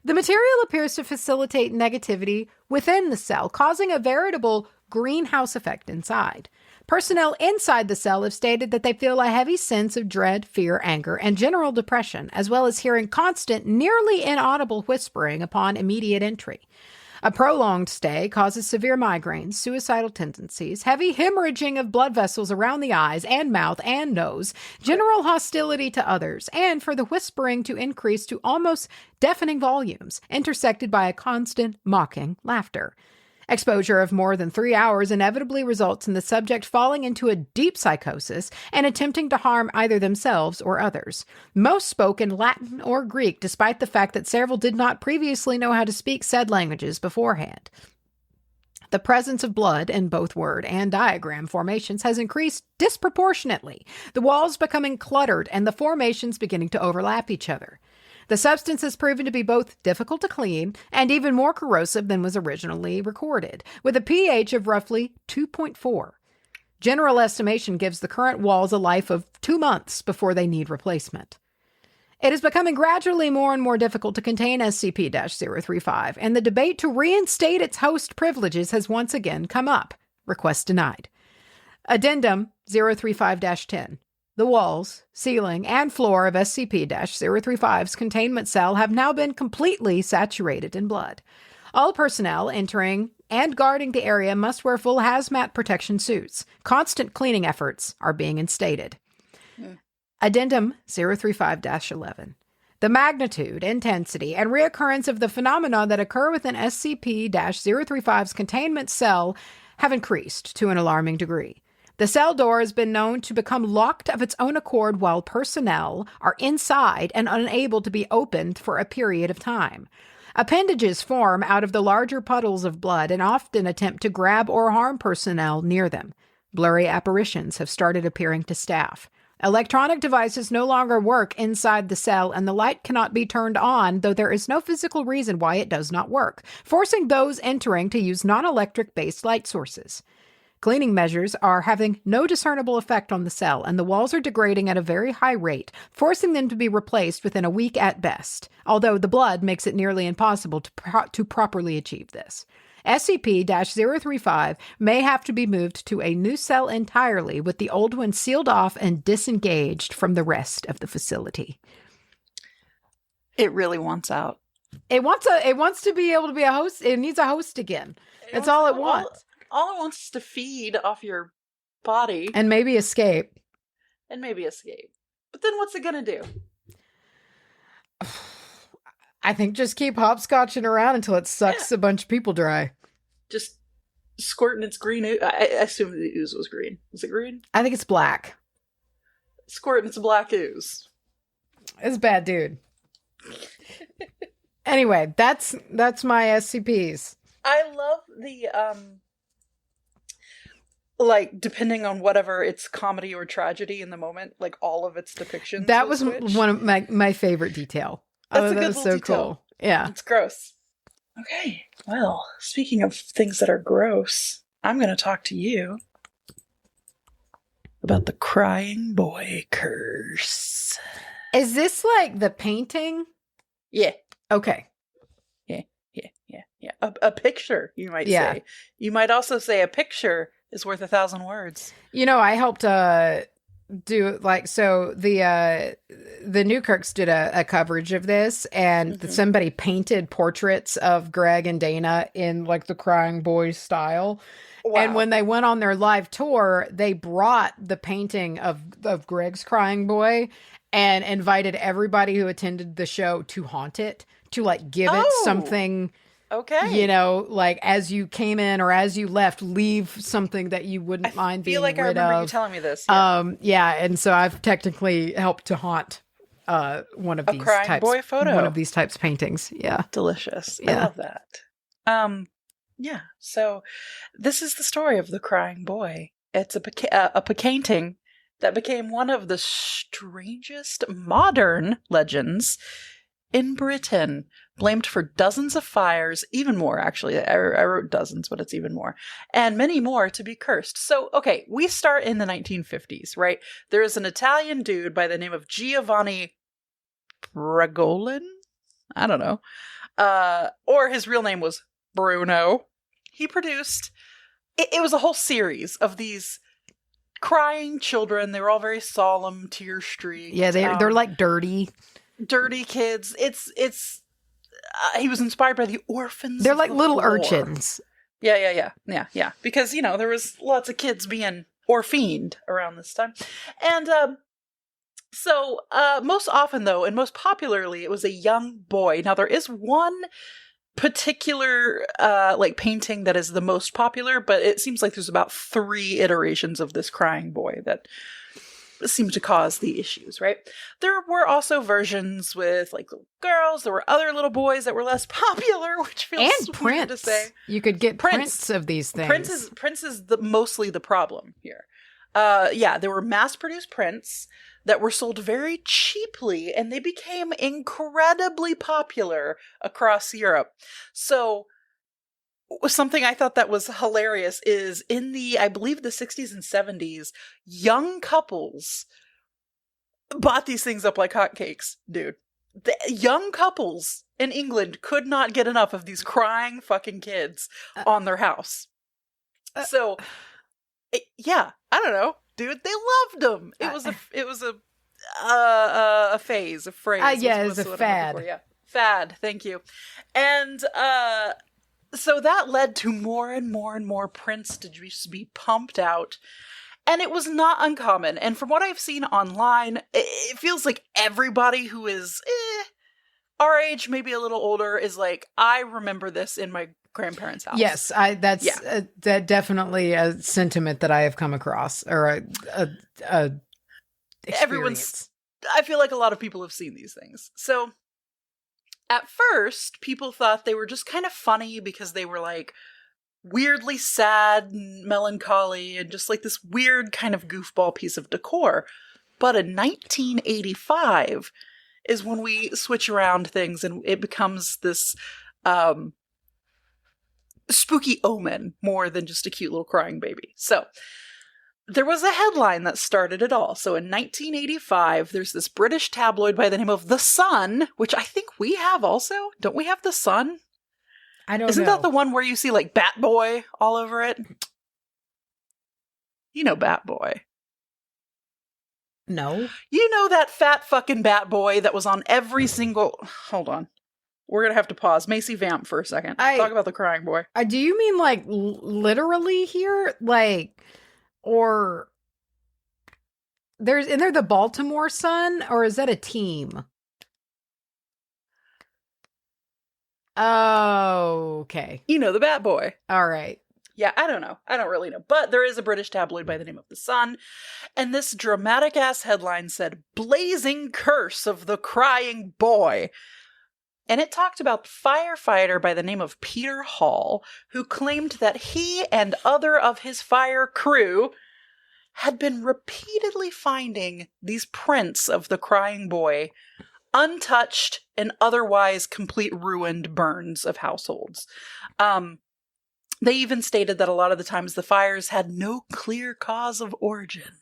the material appears to facilitate negativity within the cell, causing a veritable greenhouse effect inside. Personnel inside the cell have stated that they feel a heavy sense of dread, fear, anger, and general depression, as well as hearing constant, nearly inaudible whispering upon immediate entry. A prolonged stay causes severe migraines, suicidal tendencies, heavy hemorrhaging of blood vessels around the eyes and mouth and nose, general hostility to others, and for the whispering to increase to almost deafening volumes, intersected by a constant, mocking laughter. Exposure of more than 3 hours inevitably results in the subject falling into a deep psychosis and attempting to harm either themselves or others. Most spoke in Latin or Greek, despite the fact that several did not previously know how to speak said languages beforehand. The presence of blood in both word and diagram formations has increased disproportionately, the walls becoming cluttered and the formations beginning to overlap each other. The substance has proven to be both difficult to clean and even more corrosive than was originally recorded, with a pH of roughly 2.4. General estimation gives the current walls a life of 2 months before they need replacement. It is becoming gradually more and more difficult to contain SCP-035, and the debate to reinstate its host privileges has once again come up. Request denied. Addendum 035-10. The walls, ceiling, and floor of SCP-035's containment cell have now been completely saturated in blood. All personnel entering and guarding the area must wear full hazmat protection suits. Constant cleaning efforts are being instated. Addendum 035-11. The magnitude, intensity, and reoccurrence of the phenomena that occur within SCP-035's containment cell have increased to an alarming degree. The cell door has been known to become locked of its own accord while personnel are inside and unable to be opened for a period of time. Appendages form out of the larger puddles of blood and often attempt to grab or harm personnel near them. Blurry apparitions have started appearing to staff. Electronic devices no longer work inside the cell, and the light cannot be turned on, though there is no physical reason why it does not work, forcing those entering to use non-electric based light sources. Cleaning measures are having no discernible effect on the cell, and the walls are degrading at a very high rate, forcing them to be replaced within a week at best, although the blood makes it nearly impossible to properly achieve this. SCP-035 may have to be moved to a new cell entirely, with the old one sealed off and disengaged from the rest of the facility. It really wants out. It wants to be able to be a host. It needs a host again. That's all it wants. All it wants is to feed off your body. And maybe escape. But then what's it gonna do? I think just keep hopscotching around until it sucks a bunch of people dry. Just squirting its green ooze. I assume the ooze was green. Was it green? I think it's black. Squirting its black ooze. It's a bad dude. Anyway, that's my SCPs. I love the like, depending on whatever it's comedy or tragedy in the moment, like all of its depictions. That was one of my favorite detail. That's a good that was so detail. Cool. Yeah. It's gross. Okay. Well, speaking of things that are gross, I'm going to talk to you about the crying boy curse. Is this like the painting? Yeah. Okay. Yeah. A picture, you might say. You might also say a picture is worth 1,000 words. You know, I helped do like, so the Newkirks did a coverage of this, and somebody painted portraits of Greg and Dana in like the crying boy style. Wow. And when they went on their live tour, they brought the painting of Greg's crying boy and invited everybody who attended the show to haunt it, to like give it something. Okay. You know, like as you came in or as you left, leave something that you wouldn't mind being rid of. I feel like I remember you telling me this. Yeah. And so I've technically helped to haunt one of these crying types. Boy photo. One of these types of paintings. Yeah. Delicious. Yeah. I love that. Yeah. So this is the story of the crying boy. It's a painting that became one of the strangest modern legends in Britain, blamed for dozens of fires, even more actually. I wrote dozens, but it's even more, and many more to be cursed. So, okay, we start in the 1950s, right? There is an Italian dude by the name of Giovanni Bregolin. I don't know. Or his real name was Bruno. He produced, it was a whole series of these crying children. They were all very solemn, tear-streaked. Yeah, they're like dirty kids. It's he was inspired by the orphans. They're like little urchins. Yeah. Because, you know, there was lots of kids being orphaned around this time. And so most often, though, and most popularly, it was a young boy. Now, there is one particular like painting that is the most popular, but it seems like there's about 3 iterations of this crying boy that seem to cause the issues, right? There were also versions with like little girls. There were other little boys that were less popular, which feels weird to say. You could get prints of these things. Prints is mostly the problem here. There were mass-produced prints that were sold very cheaply, and they became incredibly popular across Europe. So something I thought that was hilarious is in I believe the 60s and 70s, young couples bought these things up like hotcakes, dude. The young couples in England could not get enough of these crying fucking kids on their house. I don't know, dude. They loved them. It was a phase, a phrase. Yeah, it was a fad. Yeah, fad. Thank you. And so that led to more and more and more prints to just be pumped out. And it was not uncommon. And from what I've seen online, it feels like everybody who is our age, maybe a little older, is like, I remember this in my grandparents' house. Yes, that's definitely a sentiment that I have come across, or a experience. I feel like a lot of people have seen these things. So at first, people thought they were just kind of funny because they were like weirdly sad and melancholy and just like this weird kind of goofball piece of decor. But in 1985 is when we switch around things and it becomes this spooky omen more than just a cute little crying baby. So there was a headline that started it all. So in 1985, there's this British tabloid by the name of The Sun, which I think we have also. Don't we have The Sun? I don't know. Isn't that the one where you see like Bat Boy all over it? You know Bat Boy. No. You know that fat fucking Bat Boy that was on every single... Hold on. We're going to have to pause. Macy vamp for a second. Talk about the crying boy. Do you mean like literally here? Like, or... Isn't there the Baltimore Sun? Or is that a team? Oh, okay. You know the Bat Boy. All right. Yeah, I don't know. I don't really know. But there is a British tabloid by the name of The Sun. And this dramatic-ass headline said, "Blazing Curse of the Crying Boy." And it talked about the firefighter by the name of Peter Hall, who claimed that he and other of his fire crew had been repeatedly finding these prints of the crying boy, untouched and otherwise complete ruined burns of households. They even stated that a lot of the times the fires had no clear cause of origin.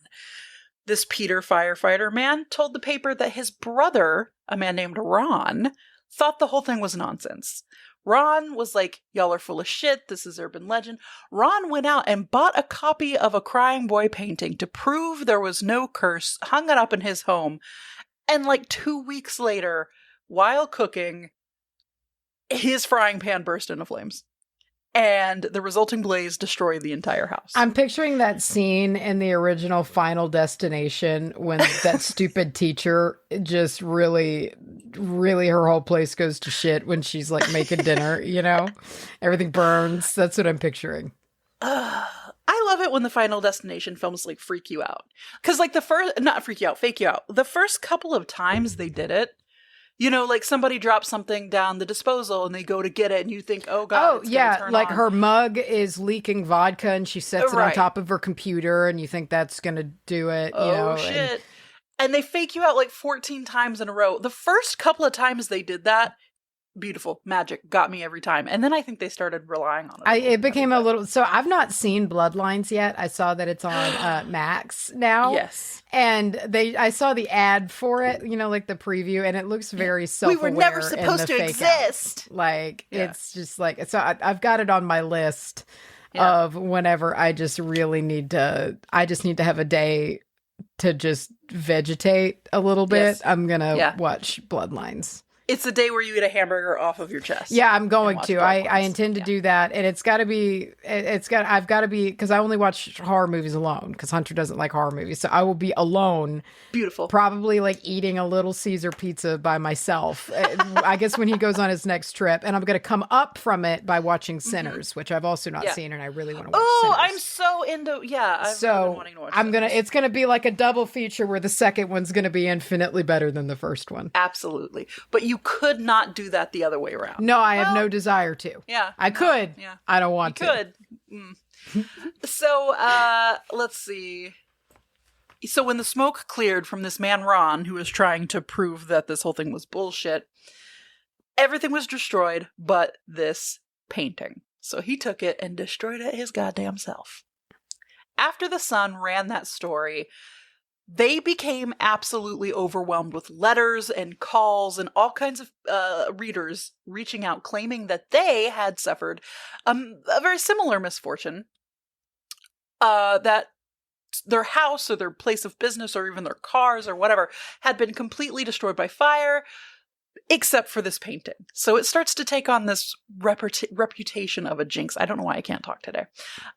This Peter firefighter man told the paper that his brother, a man named Ron, thought the whole thing was nonsense. Ron was like, y'all are full of shit, this is urban legend. Ron went out and bought a copy of a crying boy painting to prove there was no curse, hung it up in his home, and like 2 weeks later, while cooking, his frying pan burst into flames. And the resulting blaze destroyed the entire house. I'm picturing that scene in the original Final Destination when that stupid teacher just really her whole place goes to shit when she's like making dinner, you know? Everything burns. That's what I'm picturing. I love it when the Final Destination films like freak you out. Because like fake you out. The first couple of times they did it, you know, like somebody drops something down the disposal and they go to get it and you think, oh God, it's gonna turn like on. her mug is leaking vodka and she sets it on top of her computer and you think that's going to do it. You know, shit. And they fake you out like 14 times in a row. The first couple of times they did that, beautiful, magic, got me every time. And then I think they started relying on it. It became a little... So I've not seen Bloodlines yet. I saw that it's on Max now. Yes. And I saw the ad for it, you know, like the preview, and it looks very self-aware. We were never supposed to exist. Like, it's just like... So I've got it on my list of whenever I just really need to... I just need to have a day to just vegetate a little bit. Yes. I'm going to watch Bloodlines. It's the day where you eat a hamburger off of your chest. Yeah, I'm going to. I intend to do that. And I've got to be, because I only watch horror movies alone, because Hunter doesn't like horror movies. So I will be alone. Beautiful. Probably like eating a little Caesar pizza by myself. I guess when he goes on his next trip. And I'm going to come up from it by watching Sinners, which I've also not seen. And I really want to watch Sinners. I'm so into, I've been wanting to watch Sinners. It's going to be like a double feature where the second one's going to be infinitely better than the first one. Absolutely. But you could not do that the other way around. No, I have no desire to. Yeah. I could. Yeah. I don't want to. Could. So, let's see. So when the smoke cleared from this man Ron, who was trying to prove that this whole thing was bullshit, everything was destroyed but this painting. So he took it and destroyed it his goddamn self. After the Sun ran that story, they became absolutely overwhelmed with letters and calls and all kinds of readers reaching out claiming that they had suffered a very similar misfortune, that their house or their place of business or even their cars or whatever had been completely destroyed by fire, except for this painting. So it starts to take on this reputation of a jinx. I don't know why I can't talk today.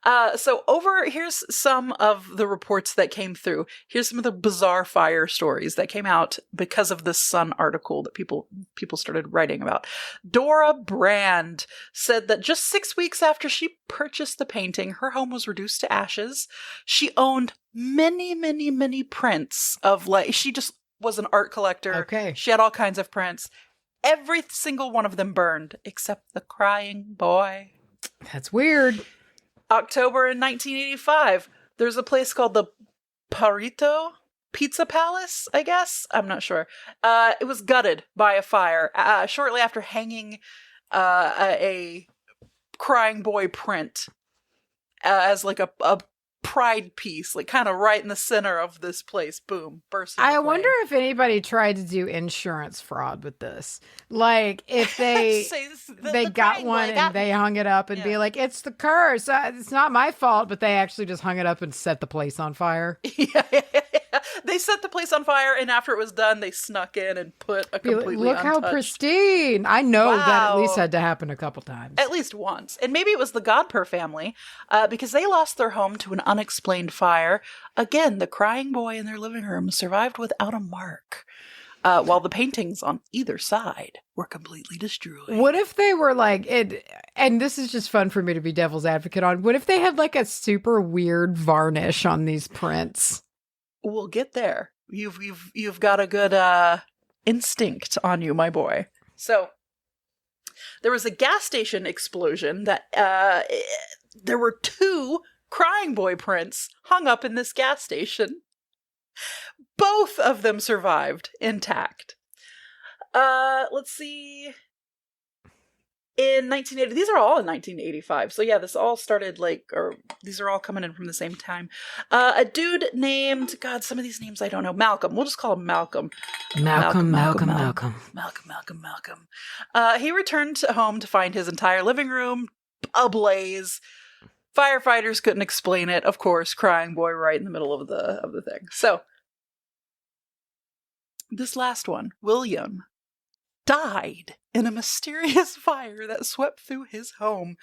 Here's some of the reports that came through. Here's some of the bizarre fire stories that came out because of this Sun article that people started writing about. Dora Brand said that just 6 weeks after she purchased the painting, her home was reduced to ashes. She owned many, many, many prints of she just was an art collector. Okay. She had all kinds of prints. Every single one of them burned, except the crying boy. That's weird. October in 1985, there's a place called the Parito Pizza Palace, I guess? I'm not sure. It was gutted by a fire shortly after hanging a crying boy print as like a pride piece, like kind of right in the center of this place. Boom, burst. I wonder if anybody tried to do insurance fraud with this. Like if they they got one and they hung it up and be like, it's the curse. It's not my fault, but they actually just hung it up and set the place on fire. Yeah. They set the place on fire, and after it was done, they snuck in and put a completely Look untouched. how pristine. I know that at least had to happen a couple times. At least once. And maybe it was the Godper family, because they lost their home to an unexplained fire. Again, the crying boy in their living room survived without a mark, while the paintings on either side were completely destroyed. What if they were like, and this is just fun for me to be devil's advocate on, what if they had like a super weird varnish on these prints? We'll get there. You've got a good instinct on you, my boy. So there was a gas station explosion that there were 2 crying boy prints hung up in this gas station. Both of them survived intact. Let's see. In 1980, these are all in 1985. So yeah, this all started these are all coming in from the same time. A dude named, God, some of these names I don't know. Malcolm. We'll just call him Malcolm. Malcolm. He returned home to find his entire living room ablaze. Firefighters couldn't explain it. Of course, crying boy right in the middle of the thing. So this last one, William, died in a mysterious fire that swept through his home.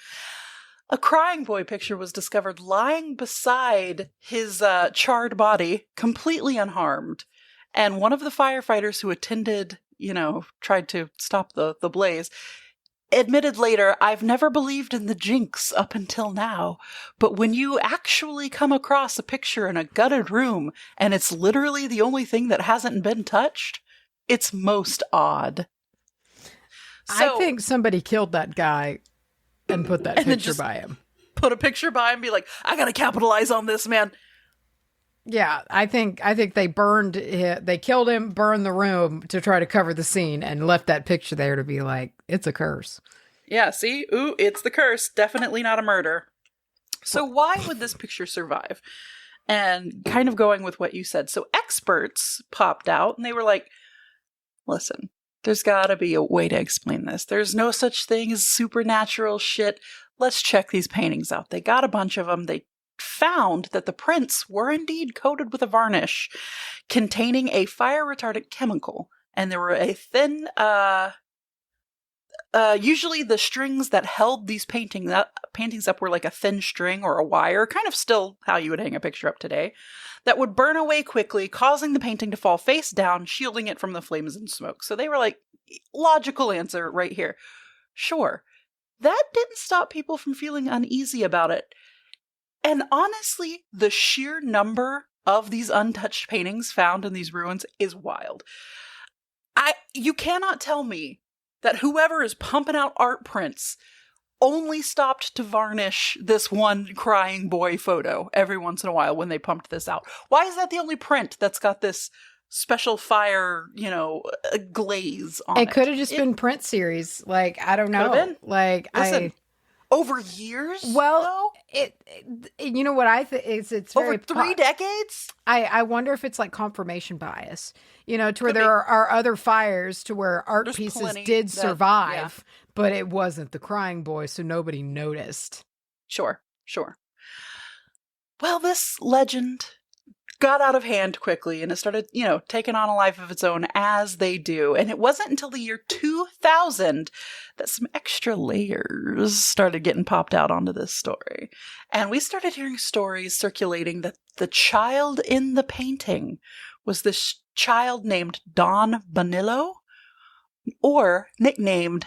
A crying boy picture was discovered lying beside his charred body, completely unharmed. And one of the firefighters who attended, tried to stop the blaze, admitted later, I've never believed in the jinx up until now, but when you actually come across a picture in a gutted room and it's literally the only thing that hasn't been touched, it's most odd. So, I think somebody killed that guy and put that picture by him. Put a picture by him and be like, I gotta capitalize on this, man. Yeah, I think they killed him, burned the room to try to cover the scene, and left that picture there to be like, it's a curse. Yeah, see? Ooh, it's the curse. Definitely not a murder. So why would this picture survive? And kind of going with what you said. So experts popped out and they were like, listen, there's gotta be a way to explain this. There's no such thing as supernatural shit. Let's check these paintings out. They got a bunch of them. They found that the prints were indeed coated with a varnish containing a fire-retardant chemical. And there were a thin, usually the strings that held these paintings up were like a thin string or a wire, kind of still how you would hang a picture up today, that would burn away quickly, causing the painting to fall face down, shielding it from the flames and smoke. So they were like, logical answer right here. Sure. That didn't stop people from feeling uneasy about it. And honestly, the sheer number of these untouched paintings found in these ruins is wild. You cannot tell me that whoever is pumping out art prints only stopped to varnish this one crying boy photo every once in a while when they pumped this out. Why is that the only print that's got this special fire, glaze on it? It could have just been print series. Like, I don't know. Been. Like, listen, over years? Well, you know what I think is it's very over 3 decades? I wonder if it's like confirmation bias, to where there are other fires to where art pieces did survive, but it wasn't the crying boy, so nobody noticed. Sure. Well, this legend got out of hand quickly and it started, taking on a life of its own as they do. And it wasn't until the year 2000 that some extra layers started getting popped out onto this story. And we started hearing stories circulating that the child in the painting was this child named Don Bonillo, or nicknamed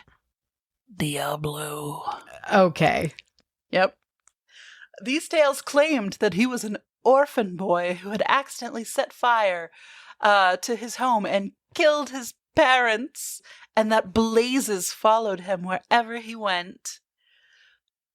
Diablo. Okay. Yep. These tales claimed that he was an orphan boy who had accidentally set fire to his home and killed his parents, and that blazes followed him wherever he went.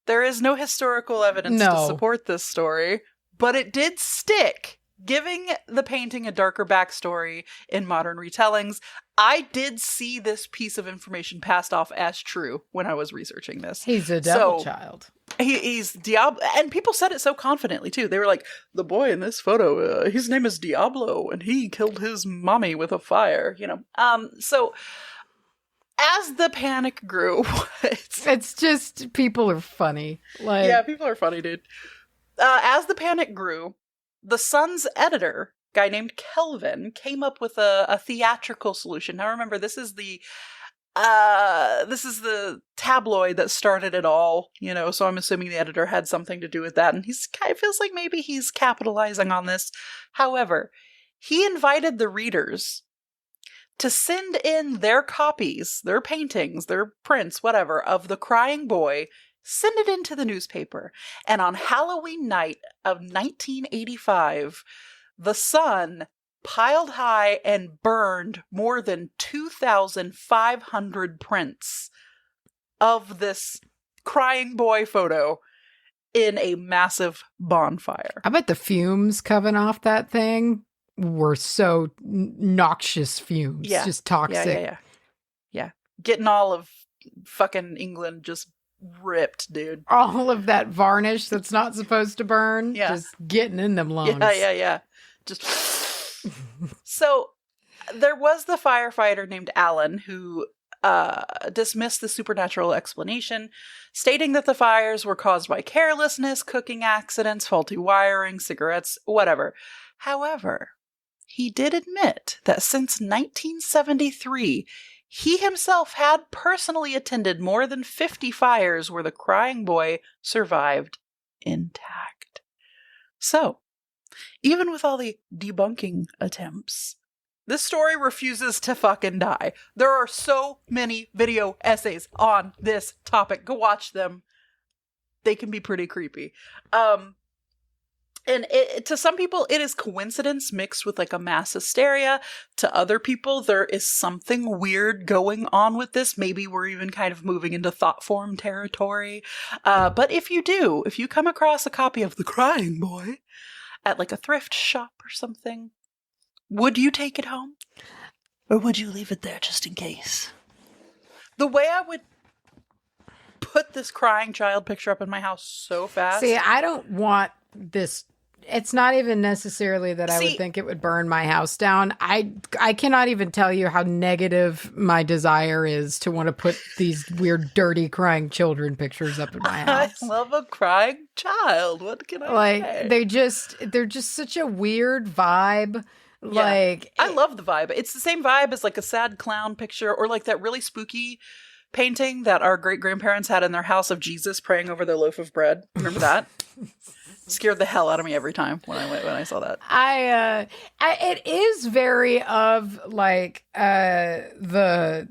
There is no historical evidence to support this story, but it did stick giving the painting a darker backstory in modern retellings. I did see this piece of information passed off as true when I was researching this. He's a devil child. He's Diablo, and people said it so confidently too. They were like, the boy in this photo, his name is Diablo, and he killed his mommy with a fire, you know. So as the panic grew, it's just, people are funny. Like, yeah, people are funny, dude. As the panic grew, the Sun's editor, guy named Kelvin, came up with a theatrical solution. Now remember, this is the tabloid that started it all, you know, so I'm assuming the editor had something to do with that, and it feels like maybe he's capitalizing on this. However, he invited the readers to send in their copies, their paintings, their prints, whatever, of the crying boy, send it into the newspaper. And on Halloween night of 1985, the Sun piled high and burned more than 2,500 prints of this crying boy photo in a massive bonfire. I bet the fumes coming off that thing were so noxious fumes. Yeah. Just toxic. Yeah. Getting all of fucking England just ripped, dude. All of that varnish that's not supposed to burn. Yeah. Just getting in them lungs. Yeah. Just... So there was the firefighter named Alan who dismissed the supernatural explanation, stating that the fires were caused by carelessness, cooking accidents, faulty wiring, cigarettes, whatever. However, he did admit that since 1973, he himself had personally attended more than 50 fires where the crying boy survived intact. So, even with all the debunking attempts, this story refuses to fucking die. There are so many video essays on this topic. Go watch them. They can be pretty creepy. And to some people, it is coincidence mixed with like a mass hysteria. To other people, there is something weird going on with this. Maybe we're even kind of moving into thought form territory. But if you come across a copy of The Crying Boy at like a thrift shop or something, would you take it home? Or would you leave it there just in case? The way I would put this crying child picture up in my house so fast. See, I don't want this. It's not even necessarily that I would think it would burn my house down. I cannot even tell you how negative my desire is to want to put these weird, dirty, crying children pictures up in my house. I love a crying child. What can I say? They're just such a weird vibe. Yeah. Like, I love the vibe. It's the same vibe as like a sad clown picture or like that really spooky painting that our great-grandparents had in their house of Jesus praying over their loaf of bread. Remember that? Scared the hell out of me every time when I saw that. It is very of like the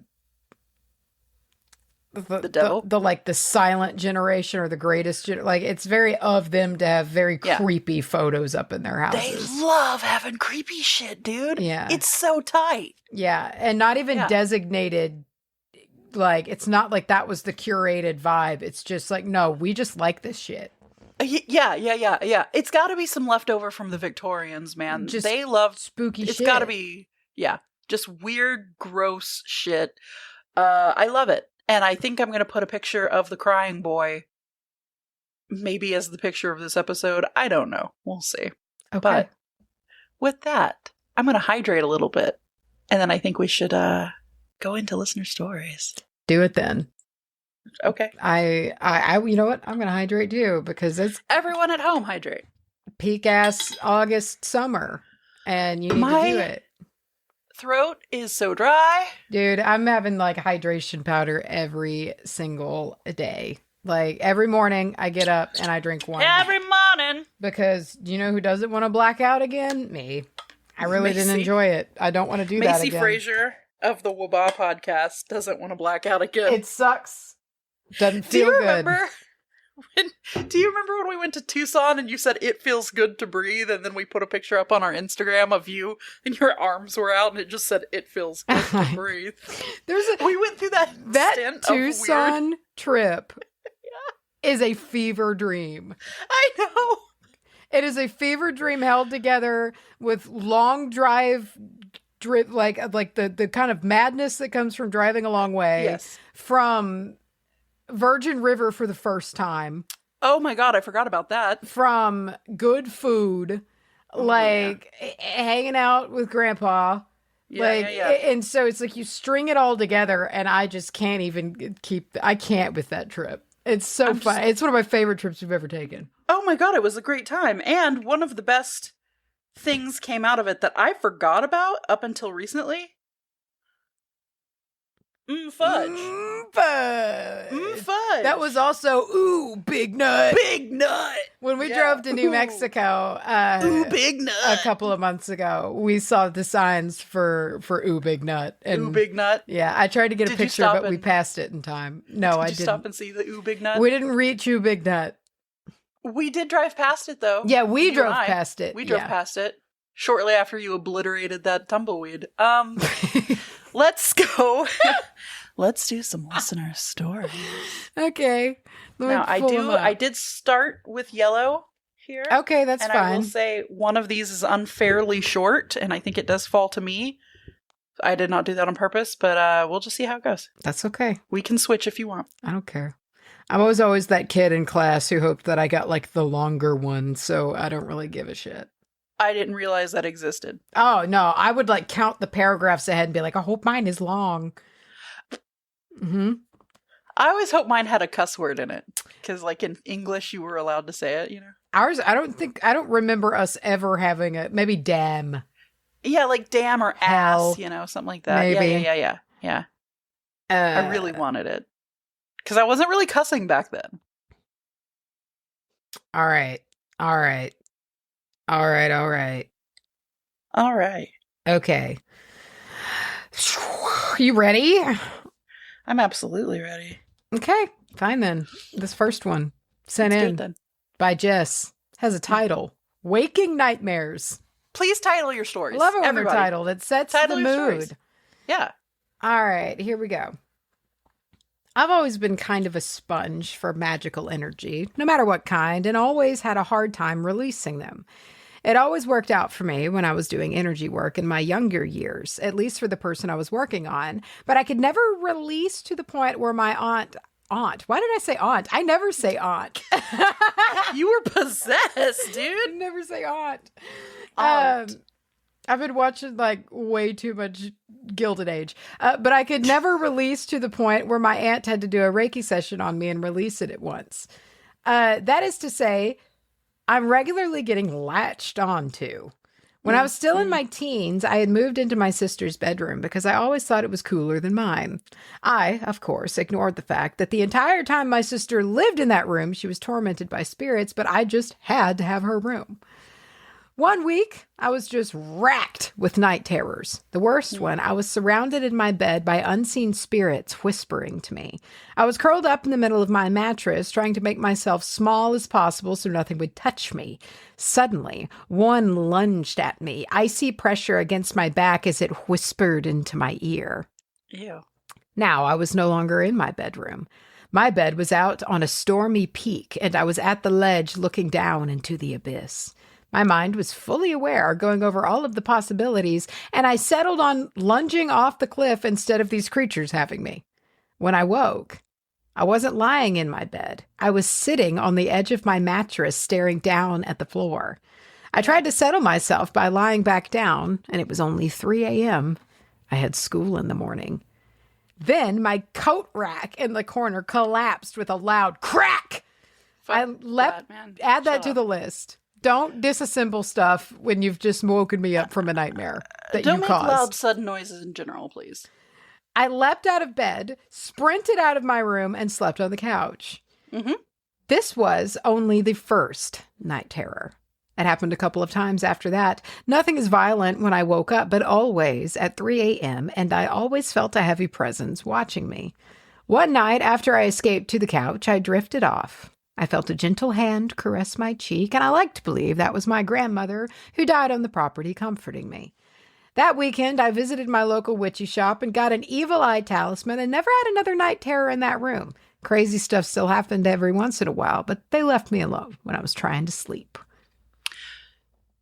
devil, the like the silent generation or the greatest like it's very of them to have very creepy photos up in their houses. They love having creepy shit, dude. Yeah, it's so tight. Yeah, and not even designated. Like, it's not like that was the curated vibe. It's just like, no, we just like this shit. Yeah. It's got to be some leftover from the Victorians, man. They love spooky shit. It's got to be, just weird, gross shit. I love it. And I think I'm going to put a picture of the crying boy, maybe as the picture of this episode. I don't know. We'll see. Okay. But with that, I'm going to hydrate a little bit. And then I think we should go into listener stories. Do it then. Okay. I you know what? I'm going to hydrate too because it's everyone at home hydrate. Peak ass August summer, and you need to do it. Throat is so dry, dude. I'm having like hydration powder every single day. Like every morning, I get up and I drink one. Every morning, because you know who doesn't want to black out again? Me. I really didn't enjoy it. I don't want to do that again. Macy Frazier of the wbahpodcast doesn't want to black out again. It sucks. Doesn't feel good. Do you remember when we went to Tucson and you said it feels good to breathe, and then we put a picture up on our Instagram of you and your arms were out and it just said it feels good to breathe? We went through that Tucson trip is a fever dream. I know. It is a fever dream held together with long drive, like the kind of madness that comes from driving a long way. Yes. From Virgin River for the first time. Oh my God, I forgot about that. From good food, hanging out with Grandpa. Yeah. And so it's like you string it all together, and I just can't even I can't with that trip. It's so fun. It's one of my favorite trips we've ever taken. Oh my God, it was a great time. And one of the best things came out of it that I forgot about up until recently. Fudge. Fudge. That was also, big nut. Big nut. When we drove to New Mexico, big nut. A couple of months ago, we saw the signs for big nut. And, big nut. Yeah, I tried to get a picture, but we passed it in time. No, I didn't. Did you stop and see the big nut? We didn't reach big nut. We did drive past it, though. Yeah, we drove past it. We drove past it shortly after you obliterated that tumbleweed. Let's go. Let's do some listener stories. Okay. Now, I did start with yellow here. Okay, that's fine. And I will say one of these is unfairly short, and I think it does fall to me. I did not do that on purpose, but we'll just see how it goes. That's okay. We can switch if you want. I don't care. I was always that kid in class who hoped that I got like the longer one, so I don't really give a shit. I didn't realize that existed. Oh, no. I would like count the paragraphs ahead and be like, I hope mine is long. Mm-hmm. I always hope mine had a cuss word in it. Because like in English, you were allowed to say it, you know? Ours, I don't remember us ever having maybe damn. Yeah, like damn or hell, ass, you know, something like that. Maybe. Yeah. I really wanted it. Because I wasn't really cussing back then. All right. Okay. You ready? I'm absolutely ready. Okay, fine then. This first one sent in by Jess has a title: Waking Nightmares. Please title your stories. Love it when they're titled. It sets the mood. Stories. Yeah. All right, here we go. I've always been kind of a sponge for magical energy, no matter what kind, and always had a hard time releasing them. It always worked out for me when I was doing energy work in my younger years, at least for the person I was working on, but I could never release to the point where my aunt, why did I say aunt? I never say aunt. You were possessed, dude. I never say aunt. Aunt. I've been watching like way too much Gilded Age, but I could never release to the point where my aunt had to do a Reiki session on me and release it at once. That is to say, I'm regularly getting latched onto. When I was still in my teens, I had moved into my sister's bedroom because I always thought it was cooler than mine. I, of course, ignored the fact that the entire time my sister lived in that room, she was tormented by spirits, but I just had to have her room. One week, I was just racked with night terrors. The worst one, I was surrounded in my bed by unseen spirits whispering to me. I was curled up in the middle of my mattress, trying to make myself small as possible so nothing would touch me. Suddenly, one lunged at me, icy pressure against my back as it whispered into my ear. Ew. Now, I was no longer in my bedroom. My bed was out on a stormy peak, and I was at the ledge looking down into the abyss. My mind was fully aware, going over all of the possibilities, and I settled on lunging off the cliff instead of these creatures having me. When I woke, I wasn't lying in my bed. I was sitting on the edge of my mattress, staring down at the floor. I tried to settle myself by lying back down, and it was only 3 a.m. I had school in the morning. Then my coat rack in the corner collapsed with a loud crack. Add that to the list. Don't disassemble stuff when you've just woken me up from a nightmare that you caused. Don't make loud, sudden noises in general, please. I leapt out of bed, sprinted out of my room, and slept on the couch. Mm-hmm. This was only the first night terror. It happened a couple of times after that. Nothing as violent when I woke up, but always at 3 a.m., and I always felt a heavy presence watching me. One night after I escaped to the couch, I drifted off. I felt a gentle hand caress my cheek, and I like to believe that was my grandmother, who died on the property, comforting me. That weekend, I visited my local witchy shop and got an evil eye talisman and never had another night terror in that room. Crazy stuff still happened every once in a while, but they left me alone when I was trying to sleep.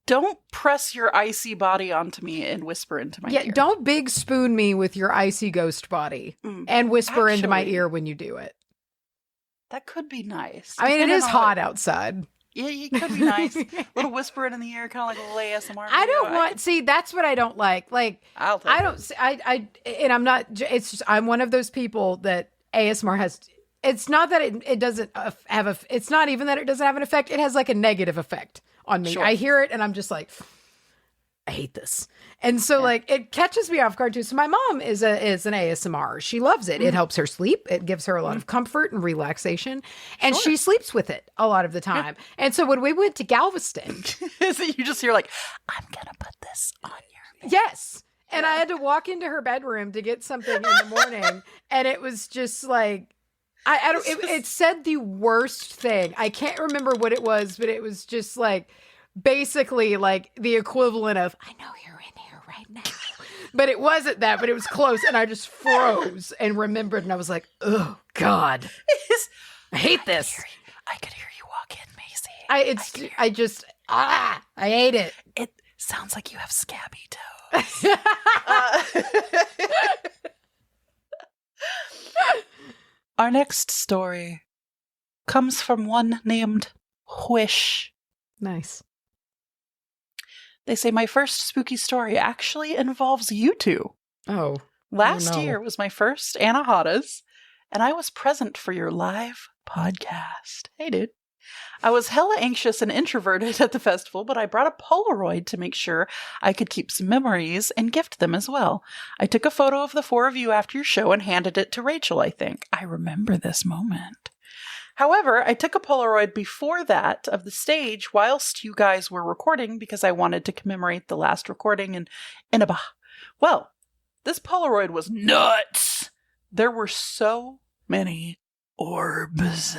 Don't press your icy body onto me and whisper into my ear. Yeah, don't big spoon me with your icy ghost body and whisper into my ear when you do it. That could be nice. I mean, it is hot outside. Yeah, it could be nice. Little whispering in the ear, kind of like a little ASMR. I don't want. See, that's what I don't like. Like, I'm one of those people that ASMR has. It's not that it doesn't have a. It's not even that it doesn't have an effect. It has like a negative effect on me. Sure. I hear it and I'm just like, I hate this. And so like it catches me off guard too. So my mom is an ASMR. She loves it. It helps her sleep. It gives her a lot of comfort and relaxation. And she sleeps with it a lot of the time. And so when we went to Galveston, you just hear like, I'm going to put this on your face. Yes. And I had to walk into her bedroom to get something in the morning. And it was just like, it said the worst thing. I can't remember what it was, but it was just like, basically like the equivalent of, I know you're in here right now. But it wasn't that, but it was close. And I just froze and remembered. And I was like, oh, God. I hate this. I could hear you walk in, Macy. I hate it. It sounds like you have scabby toes. Our next story comes from one named Wish. Nice. They say my first spooky story actually involves you two. Oh. Last year was my first Anahadas, and I was present for your live podcast. Hey, dude. I was hella anxious and introverted at the festival, but I brought a Polaroid to make sure I could keep some memories and gift them as well. I took a photo of the four of you after your show and handed it to Rachel, I think. I remember this moment. However, I took a Polaroid before that of the stage whilst you guys were recording because I wanted to commemorate the last recording in Inaba. Well, this Polaroid was nuts. There were so many orbs.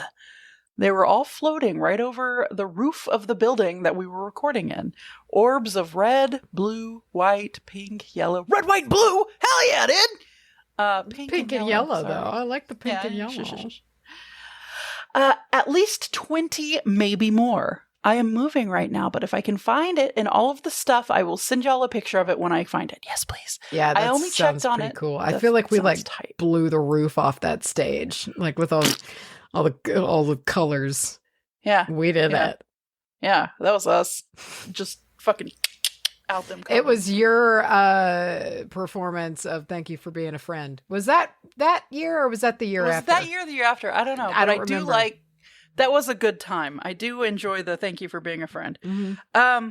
They were all floating right over the roof of the building that we were recording in. Orbs of red, blue, white, pink, yellow. Red, white, blue! Hell yeah, dude! Pink and yellow, though. I like the pink and yellow. Shush. At least 20, maybe more. I am moving right now, but if I can find it in all of the stuff, I will send y'all a picture of it when I find it. Yes, please. Yeah, that I only checked on it. Cool. I feel like we tight. Blew the roof off that stage, like with all the colors. Yeah, we did that. Yeah, that was us. Just fucking out them colors. It was your performance of "Thank You for Being a Friend." Was that year or was that the year after? Was that year or the year after? I don't know. But I do like. That was a good time. I do enjoy the "Thank You for Being a Friend." Mm-hmm.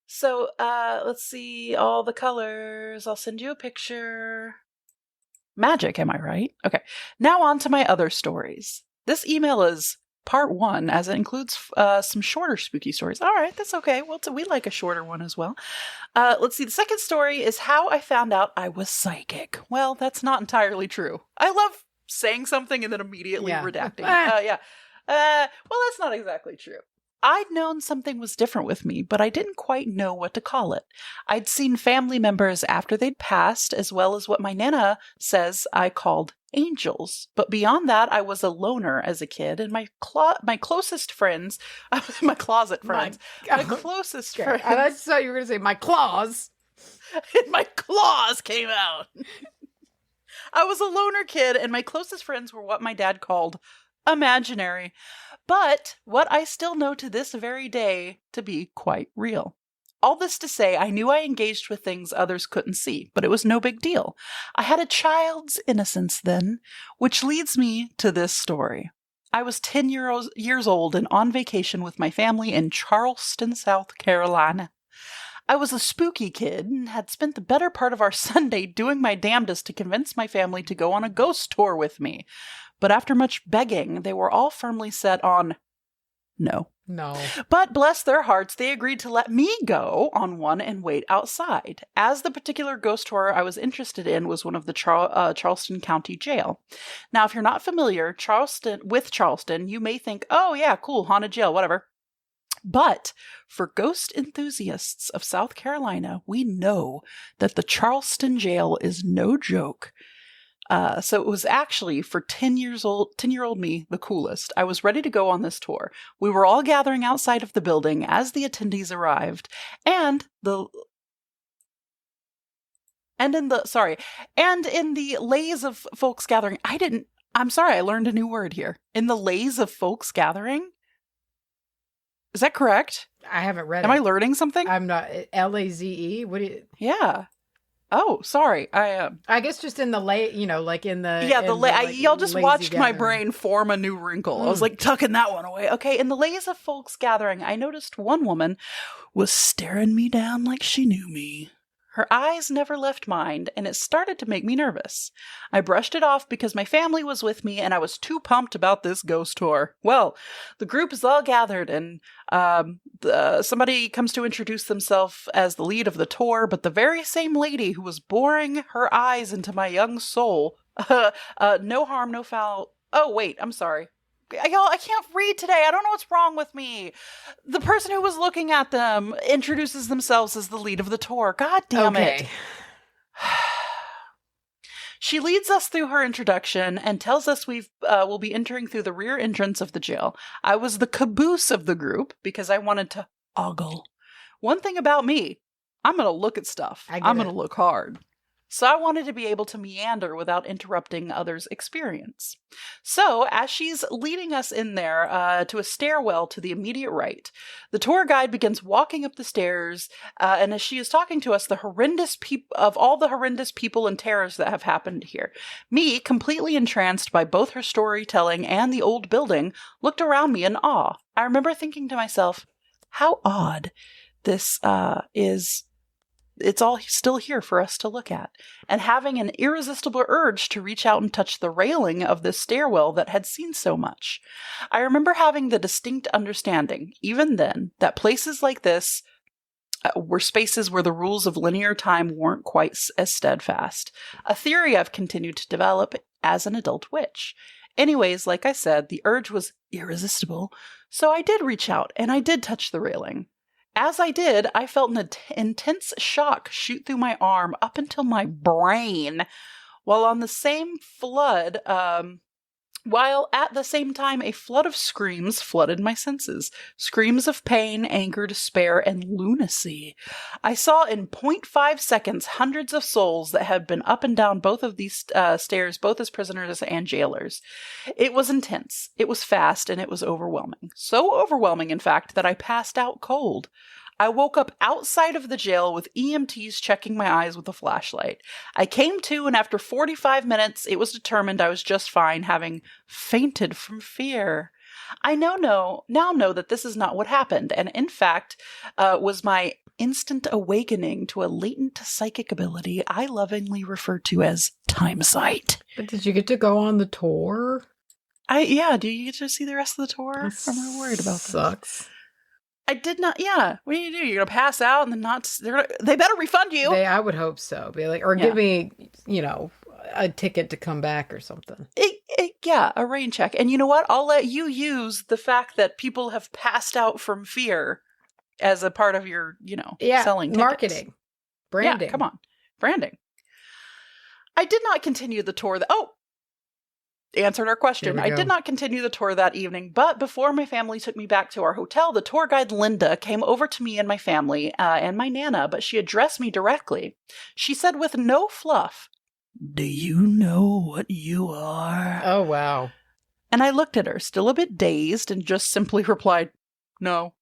So let's see all the colors. I'll send you a picture. Magic, am I right? Okay. Now on to my other stories. This email is part 1, as it includes some shorter spooky stories. All right, that's okay. Well, we like a shorter one as well. Let's see. The second story is how I found out I was psychic. Well, that's not entirely true. I love saying something and then immediately redacting. Well, that's not exactly true. I'd known something was different with me, but I didn't quite know what to call it. I'd seen family members after they'd passed, as well as what my Nana says I called angels. But beyond that, I was a loner as a kid, and my closest friends, my closet friends, my closest friends. I thought you were going to say my claws. My claws came out. I was a loner kid, and my closest friends were what my dad called imaginary. But what I still know to this very day to be quite real. All this to say, I knew I engaged with things others couldn't see, but it was no big deal. I had a child's innocence then, which leads me to this story. I was 10 years old and on vacation with my family in Charleston, South Carolina. I was a spooky kid and had spent the better part of our Sunday doing my damnedest to convince my family to go on a ghost tour with me. But after much begging, they were all firmly set on no. But bless their hearts, they agreed to let me go on one and wait outside, as the particular ghost tour I was interested in was one of the Charleston County Jail. Now, if you're not familiar with Charleston, you may think, oh yeah, cool, haunted jail, whatever. But for ghost enthusiasts of South Carolina, we know that the Charleston Jail is no joke. So it was actually, for 10-year-old me, the coolest. I was ready to go on this tour. We were all gathering outside of the building as the attendees arrived, and in the lays of folks gathering, I'm sorry, I learned a new word here. In the lays of folks gathering? Is that correct? I haven't read it. Am I learning something? I'm not. Laze? What do you... Yeah. Oh, sorry. I guess just in the like in the... Yeah, y'all just watched gathering. my brain form a new wrinkle. I was like tucking that one away. Okay, in the lays of folks gathering, I noticed one woman was staring me down like she knew me. Her eyes never left mine, and it started to make me nervous. I brushed it off because my family was with me, and I was too pumped about this ghost tour. Well, the group is all gathered, and somebody comes to introduce themselves as the lead of the tour, but the very same lady who was boring her eyes into my young soul, no harm, no foul. Oh, wait, I'm sorry. Y'all, I can't read today. I don't know what's wrong with me. The person who was looking at them introduces themselves as the lead of the tour. God damn it. She leads us through her introduction and tells us we'll be entering through the rear entrance of the jail. I was the caboose of the group because I wanted to ogle. One thing about me, I'm going to look at stuff. I'm going to look hard. So I wanted to be able to meander without interrupting others' experience. So as she's leading us in there to a stairwell to the immediate right, the tour guide begins walking up the stairs, and as she is talking to us, of all the horrendous people and terrors that have happened here, me, completely entranced by both her storytelling and the old building, looked around me in awe. I remember thinking to myself, how odd this is. It's all still here for us to look at, and having an irresistible urge to reach out and touch the railing of this stairwell that had seen so much. I remember having the distinct understanding, even then, that places like this were spaces where the rules of linear time weren't quite as steadfast, a theory I've continued to develop as an adult witch. Anyways, like I said, the urge was irresistible, so I did reach out, and I did touch the railing. As I did, I felt an intense shock shoot through my arm up until my brain, while at the same time a flood of screams flooded my senses. Screams of pain, anger, despair, and lunacy. I saw in 0.5 seconds hundreds of souls that had been up and down both of these stairs, both as prisoners and jailers. It was intense, it was fast, and it was overwhelming. So overwhelming, in fact, that I passed out cold. I woke up outside of the jail with EMTs checking my eyes with a flashlight. I came to, and after 45 minutes, it was determined I was just fine, having fainted from fear. I now know that this is not what happened, and in fact, was my instant awakening to a latent psychic ability I lovingly refer to as time sight. But did you get to go on the tour? Do you get to see the rest of the tour? I'm not worried about that. Sucks. I did not. Yeah. What do? You're gonna pass out and then they better refund you. I would hope so. Be like, or give me, a ticket to come back or something. A rain check. And you know what? I'll let you use the fact that people have passed out from fear as a part of your, selling tickets. Marketing, branding. Yeah, come on, branding. I did not continue the tour. Answered our question. I did not continue the tour that evening, but before my family took me back to our hotel, the tour guide Linda came over to me and my family and my Nana, but she addressed me directly. She said with no fluff, "Do you know what you are?" Oh, wow. And I looked at her, still a bit dazed, and just simply replied, "No."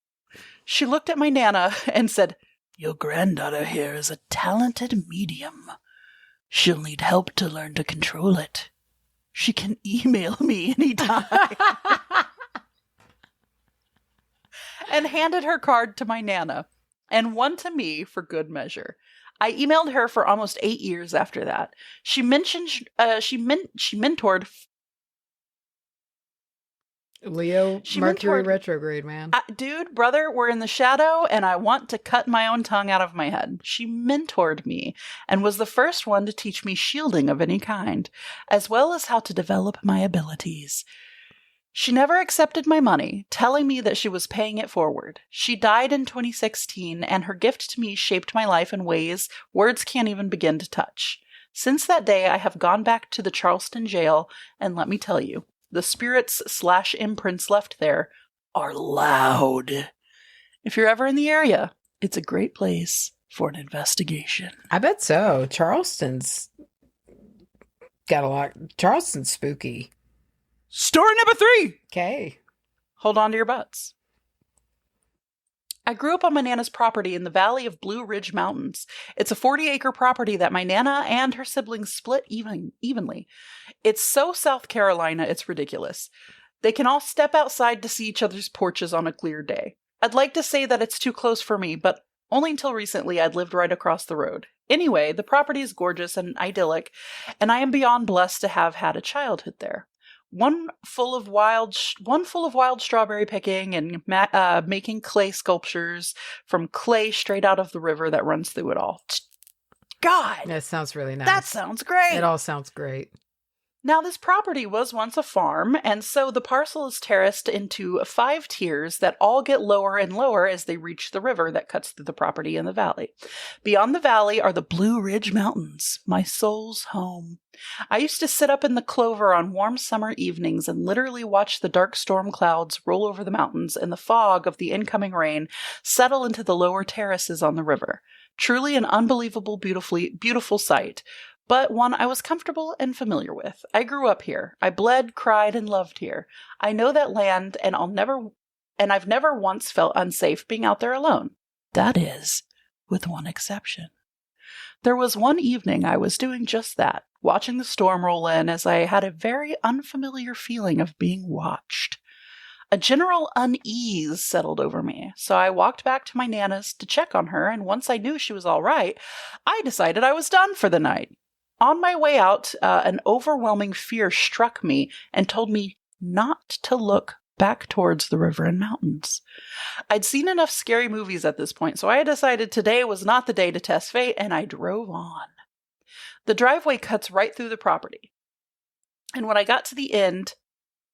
She looked at my Nana and said, "Your granddaughter here is a talented medium. She'll need help to learn to control it. She can email me anytime." And handed her card to my Nana, and one to me for good measure. I emailed her for almost 8 years after that. She mentioned she mentored Leo Mercury retrograde, man. Dude, brother, we're in the shadow, and I want to cut my own tongue out of my head. She mentored me and was the first one to teach me shielding of any kind, as well as how to develop my abilities. She never accepted my money, telling me that she was paying it forward. She died in 2016, and her gift to me shaped my life in ways words can't even begin to touch. Since that day, I have gone back to the Charleston jail, and let me tell you, the spirits/imprints left there are loud. If you're ever in the area, it's a great place for an investigation. I bet so. Charleston's got a lot. Charleston's spooky. Story number 3. Okay. Hold on to your butts. I grew up on my Nana's property in the valley of Blue Ridge Mountains. It's a 40-acre property that my Nana and her siblings split evenly. It's so South Carolina, it's ridiculous. They can all step outside to see each other's porches on a clear day. I'd like to say that it's too close for me, but only until recently I'd lived right across the road. Anyway, the property is gorgeous and idyllic, and I am beyond blessed to have had a childhood there. One full of wild strawberry picking and making clay sculptures from clay straight out of the river that runs through it all. God! That sounds really nice. That sounds great! It all sounds great. Now, this property was once a farm, and so the parcel is terraced into 5 tiers that all get lower and lower as they reach the river that cuts through the property in the valley. Beyond the valley are the Blue Ridge Mountains, my soul's home. I used to sit up in the clover on warm summer evenings and literally watch the dark storm clouds roll over the mountains and the fog of the incoming rain settle into the lower terraces on the river. Truly an unbelievable, beautiful sight. But one I was comfortable and familiar with. I grew up here. I bled, cried, and loved here. I know that land, and I've never once felt unsafe being out there alone. That is, with one exception. There was one evening I was doing just that, watching the storm roll in as I had a very unfamiliar feeling of being watched. A general unease settled over me, so I walked back to my Nana's to check on her, and once I knew she was all right, I decided I was done for the night. On my way out, an overwhelming fear struck me and told me not to look back towards the river and mountains. I'd seen enough scary movies at this point, so I decided today was not the day to test fate, and I drove on. The driveway cuts right through the property. And when I got to the end,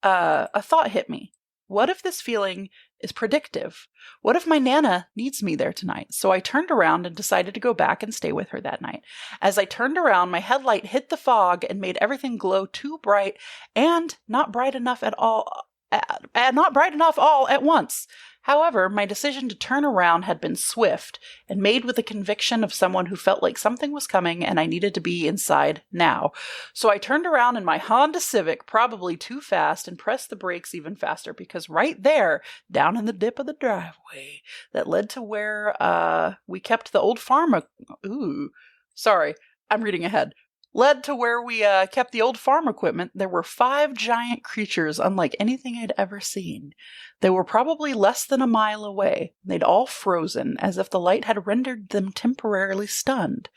a thought hit me. What if this feeling is predictive? What if my Nana needs me there tonight? So I turned around and decided to go back and stay with her that night. As I turned around, my headlight hit the fog and made everything glow too bright and not bright enough all at once. However, my decision to turn around had been swift and made with the conviction of someone who felt like something was coming and I needed to be inside now. So I turned around in my Honda Civic, probably too fast, and pressed the brakes even faster because right there, down in the dip of the driveway that led to where we kept the old farm. I'm reading ahead. Led to where we kept the old farm equipment, there were 5 giant creatures unlike anything I'd ever seen. They were probably less than a mile away. They'd all frozen, as if the light had rendered them temporarily stunned.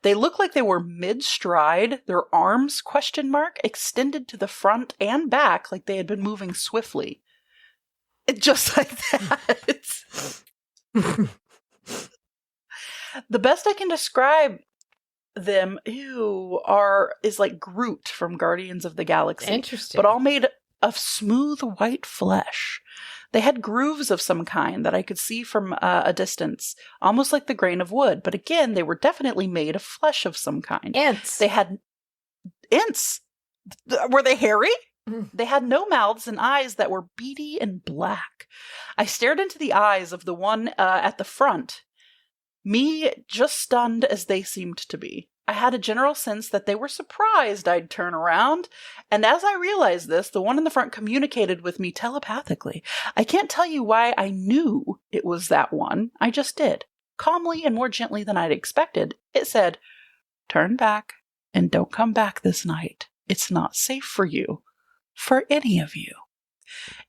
They looked like they were mid-stride, their arms, extended to the front and back like they had been moving swiftly. Just like that. The best I can describe them is like Groot from Guardians of the Galaxy. Interesting. But all made of smooth white flesh. They had grooves of some kind that I could see from a distance, almost like the grain of wood. But again, they were definitely made of flesh of some kind. Ants. They had ants. Were they hairy? Mm. They had no mouths and eyes that were beady and black. I stared into the eyes of the one at the front, me just stunned as they seemed to be. I had a general sense that they were surprised I'd turn around, and as I realized this, the one in the front communicated with me telepathically. I can't tell you why I knew it was that one. I just did. Calmly and more gently than I'd expected, it said, "Turn back and don't come back this night. It's not safe for you. For any of you."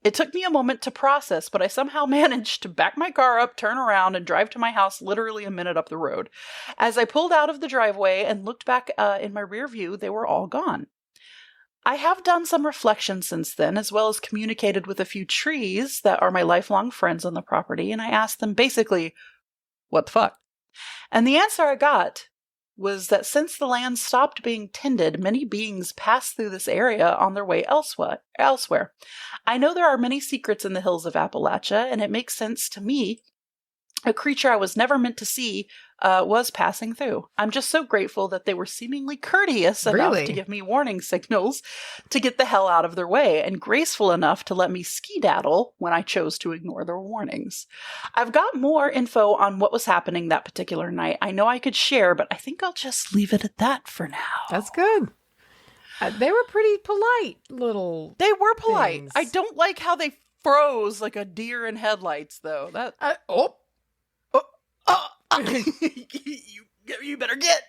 It took me a moment to process, but I somehow managed to back my car up, turn around, and drive to my house literally a minute up the road. As I pulled out of the driveway and looked back in my rear view, they were all gone. I have done some reflection since then, as well as communicated with a few trees that are my lifelong friends on the property, and I asked them basically, what the fuck? And the answer I got was that since the land stopped being tended, many beings pass through this area on their way elsewhere. I know there are many secrets in the hills of Appalachia, and it makes sense to me. A creature I was never meant to see was passing through. I'm just so grateful that they were seemingly courteous enough to give me warning signals to get the hell out of their way, and graceful enough to let me skedaddle when I chose to ignore their warnings. I've got more info on what was happening that particular night. I know I could share, but I think I'll just leave it at that for now. That's good. They were pretty polite little They were polite. things. I don't like how they froze like a deer in headlights, though. That you better get.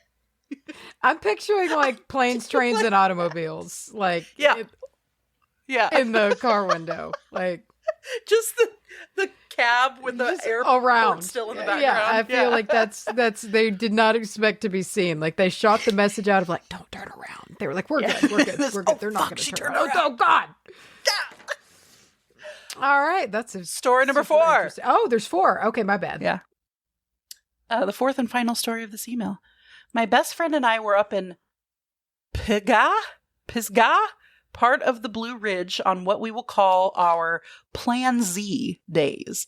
I'm picturing like planes, trains, and automobiles, like in the car window, like just the cab with the airport still in the background. Yeah, I feel like that's they did not expect to be seen. Like they shot the message out of like, don't turn around. They were like, we're good. They're not going to turn around. Oh God. All right, that's a story number 4. Oh, there's 4. Okay, my bad. Yeah. The 4th and final story of this email. My best friend and I were up in Pisgah, part of the Blue Ridge, on what we will call our Plan Z days.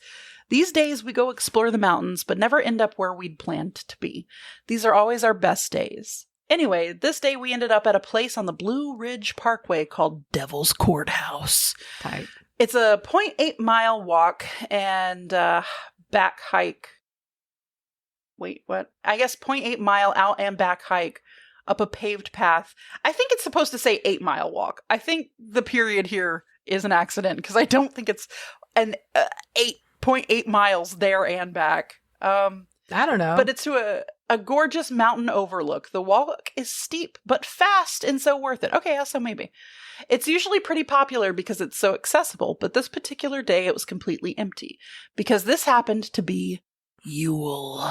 These days we go explore the mountains, but never end up where we'd planned to be. These are always our best days. Anyway, this day we ended up at a place on the Blue Ridge Parkway called Devil's Courthouse. Tight. It's a 0.8 mile walk and back hike. Wait, what? I guess 0.8 mile out and back hike up a paved path. I think it's supposed to say 8 mile walk. I think the period here is an accident because I don't think it's an 8.8 miles there and back. I don't know. But it's to a gorgeous mountain overlook. The walk is steep, but fast and so worth it. Okay, so maybe. It's usually pretty popular because it's so accessible, but this particular day it was completely empty because this happened to be Yule.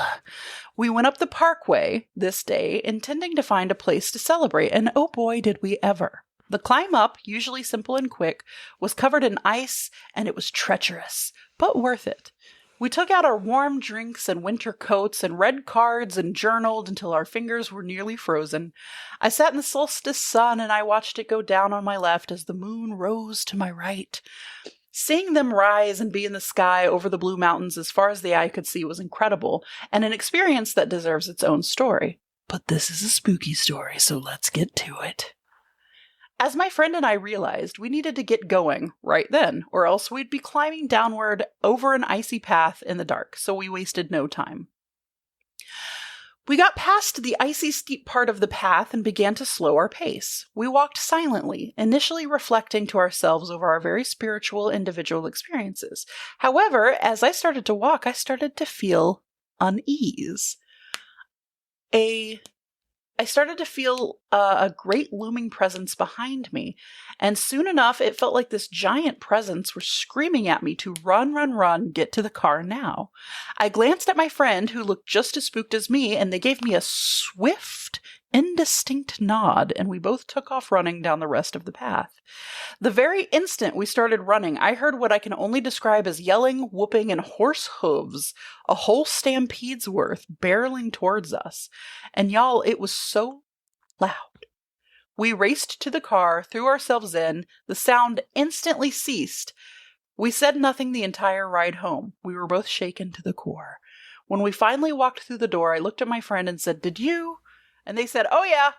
We went up the parkway this day intending to find a place to celebrate, and oh boy did we ever. The climb up, usually simple and quick, was covered in ice and it was treacherous, but worth it. We took out our warm drinks and winter coats and read cards and journaled until our fingers were nearly frozen. I sat in the solstice sun and I watched it go down on my left as the moon rose to my right. Seeing them rise and be in the sky over the blue mountains as far as the eye could see was incredible, and an experience that deserves its own story. But this is a spooky story, so let's get to it. As my friend and I realized, we needed to get going right then, or else we'd be climbing downward over an icy path in the dark, so we wasted no time. We got past the icy steep part of the path and began to slow our pace. We walked silently, initially reflecting to ourselves over our very spiritual individual experiences. However, as I started to walk, I started to feel unease. I started to feel a great looming presence behind me, and soon enough it felt like this giant presence was screaming at me to run, get to the car now. I glanced at my friend, who looked just as spooked as me, and they gave me a swift, indistinct nod, and we both took off running down the rest of the path. The very instant we started running, I heard what I can only describe as yelling, whooping, and horse hooves, a whole stampede's worth, barreling towards us. And y'all, it was so loud. We raced to the car, threw ourselves in, the sound instantly ceased. We said nothing the entire ride home. We were both shaken to the core. When we finally walked through the door, I looked at my friend and said, "Did you?" And they said, "Oh yeah."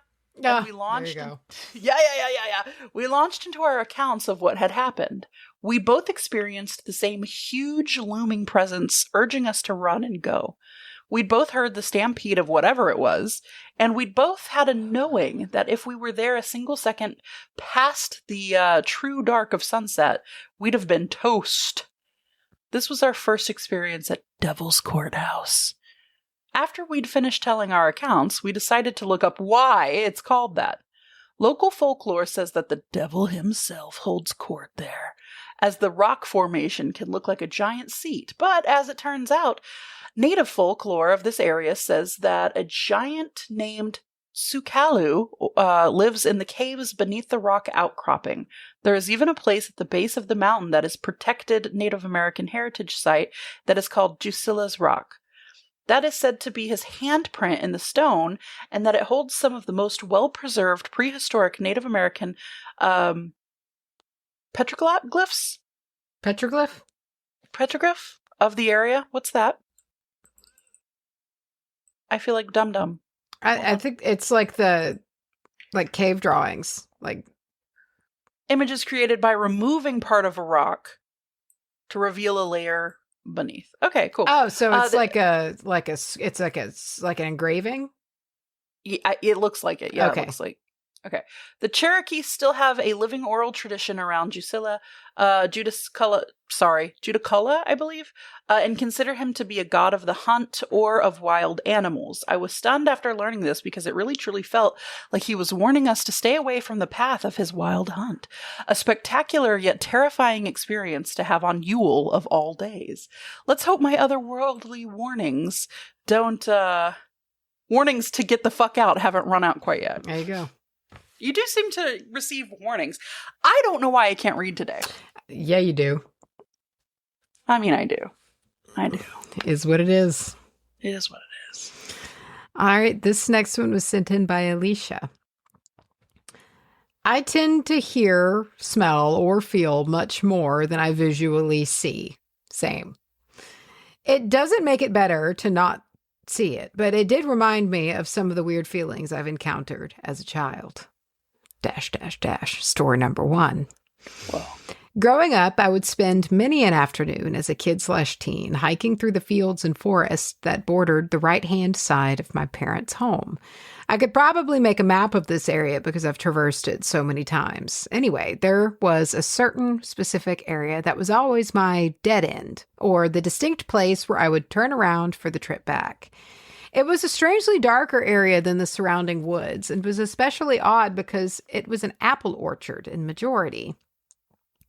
And we launched. There you go. Yeah. We launched into our accounts of what had happened. We both experienced the same huge looming presence urging us to run and go. We'd both heard the stampede of whatever it was, and we'd both had a knowing that if we were there a single second past the true dark of sunset, we'd have been toast. This was our first experience at Devil's Courthouse. After we'd finished telling our accounts, we decided to look up why it's called that. Local folklore says that the devil himself holds court there, as the rock formation can look like a giant seat. But as it turns out, native folklore of this area says that a giant named Sukalu lives in the caves beneath the rock outcropping. There is even a place at the base of the mountain that is protected Native American heritage site that is called Drusilla's Rock. That is said to be his handprint in the stone, and that it holds some of the most well-preserved prehistoric Native American petroglyphs? Petroglyph? Petroglyph of the area? What's that? I feel like Dum Dum. I think it's like cave drawings. Like images created by removing part of a rock to reveal a layer beneath. Okay, cool. Oh, so it's like an engraving? Yeah, it looks like it. Yeah, okay. It looks like. Okay. The Cherokee still have a living oral tradition around Judiculla, I believe, and consider him to be a god of the hunt or of wild animals. I was stunned after learning this because it really truly felt like he was warning us to stay away from the path of his wild hunt. A spectacular yet terrifying experience to have on Yule of all days. Let's hope my otherworldly warnings warnings to get the fuck out haven't run out quite yet. There you go. You do seem to receive warnings. I don't know why I can't read today. Yeah, you do. I mean, I do. It is what it is. It is what it is. All right, this next one was sent in by Alicia. I tend to hear, smell, or feel much more than I visually see. Same. It doesn't make it better to not see it, but it did remind me of some of the weird feelings I've encountered as a child. ... Story number 1. Whoa. Growing up, I would spend many an afternoon as a kid/teen hiking through the fields and forests that bordered the right-hand side of my parents' home. I could probably make a map of this area because I've traversed it so many times. Anyway, there was a certain specific area that was always my dead end, or the distinct place where I would turn around for the trip back. It was a strangely darker area than the surrounding woods, and was especially odd because it was an apple orchard in majority.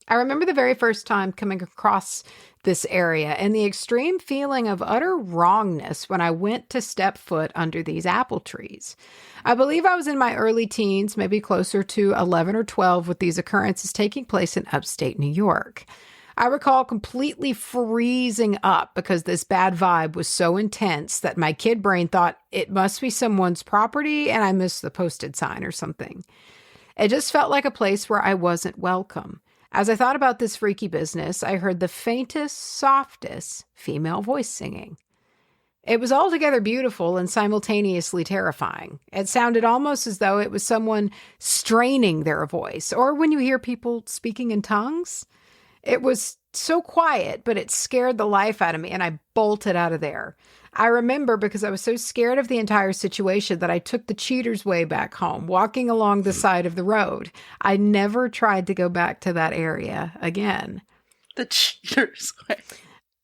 I remember the very first time coming across this area and the extreme feeling of utter wrongness when I went to step foot under these apple trees. I believe I was in my early teens, maybe closer to 11 or 12, with these occurrences taking place in upstate New York. I recall completely freezing up because this bad vibe was so intense that my kid brain thought it must be someone's property and I missed the posted sign or something. It just felt like a place where I wasn't welcome. As I thought about this freaky business, I heard the faintest, softest female voice singing. It was altogether beautiful and simultaneously terrifying. It sounded almost as though it was someone straining their voice, or when you hear people speaking in tongues. It was so quiet, but it scared the life out of me, and I bolted out of there. I remember because I was so scared of the entire situation that I took the cheater's way back home, walking along the side of the road. I never tried to go back to that area again. The cheater's way.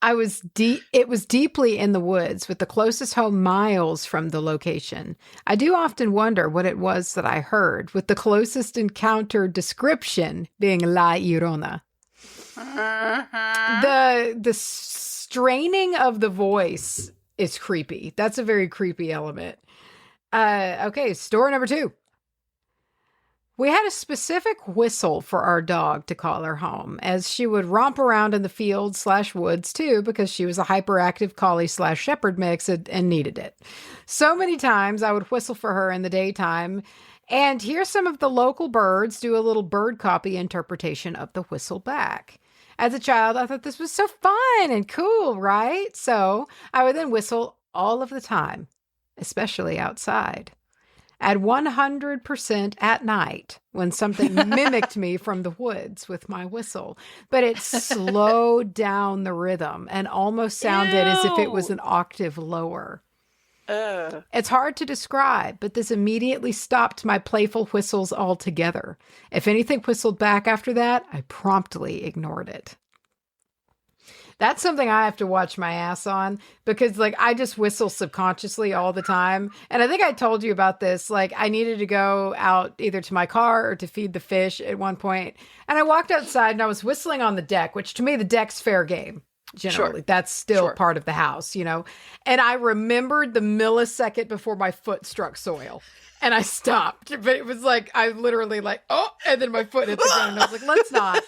It was deeply in the woods, with the closest home miles from the location. I do often wonder what it was that I heard, with the closest encounter description being La Llorona. The straining of the voice is creepy. That's a very creepy element. Okay, story number 2. We had a specific whistle for our dog to call her home, as she would romp around in the fields/woods too, because she was a hyperactive collie/shepherd mix and needed it. So many times I would whistle for her in the daytime and hear some of the local birds do a little bird copy interpretation of the whistle back. As a child, I thought this was so fun and cool, right? So I would then whistle all of the time, especially outside. At 100% at night, when something mimicked me from the woods with my whistle, but it slowed down the rhythm and almost sounded as if it was an octave lower. It's hard to describe, but this immediately stopped my playful whistles altogether. If anything whistled back after that, I promptly ignored it. That's something I have to watch my ass on, because I just whistle subconsciously all the time. And I think I told you about this. I needed to go out either to my car or to feed the fish at one point. And I walked outside and I was whistling on the deck, which to me, the deck's fair game. Generally, Sure. That's still part of the house, And I remembered the millisecond before my foot struck soil. And I stopped. But it was I literally oh, and then my foot hit the ground. And I was like, let's not.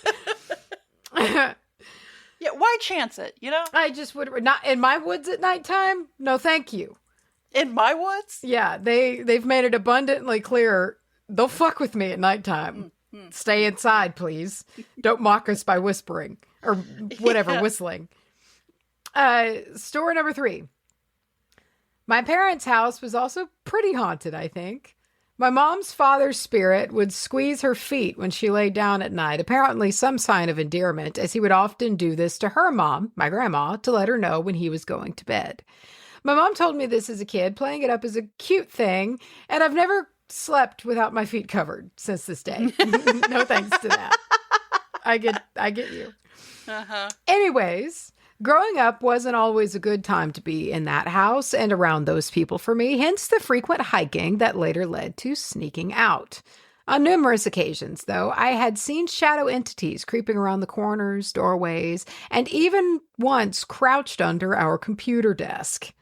Yeah, why chance it, I just would not in my woods at nighttime. No, thank you. In my woods? Yeah, they've made it abundantly clear they'll fuck with me at nighttime. Mm-hmm. Stay inside, please. Don't mock us by whispering or whatever, whistling. Story number 3. My parents' house was also pretty haunted, I think. My mom's father's spirit would squeeze her feet when she lay down at night, apparently some sign of endearment, as he would often do this to her mom, my grandma, to let her know when he was going to bed. My mom told me this as a kid, playing it up as a cute thing, and I've never slept without my feet covered since this day. No thanks to that. I get you. Uh-huh. Anyways, growing up wasn't always a good time to be in that house and around those people for me, hence the frequent hiking that later led to sneaking out. On numerous occasions, though, I had seen shadow entities creeping around the corners, doorways, and even once crouched under our computer desk.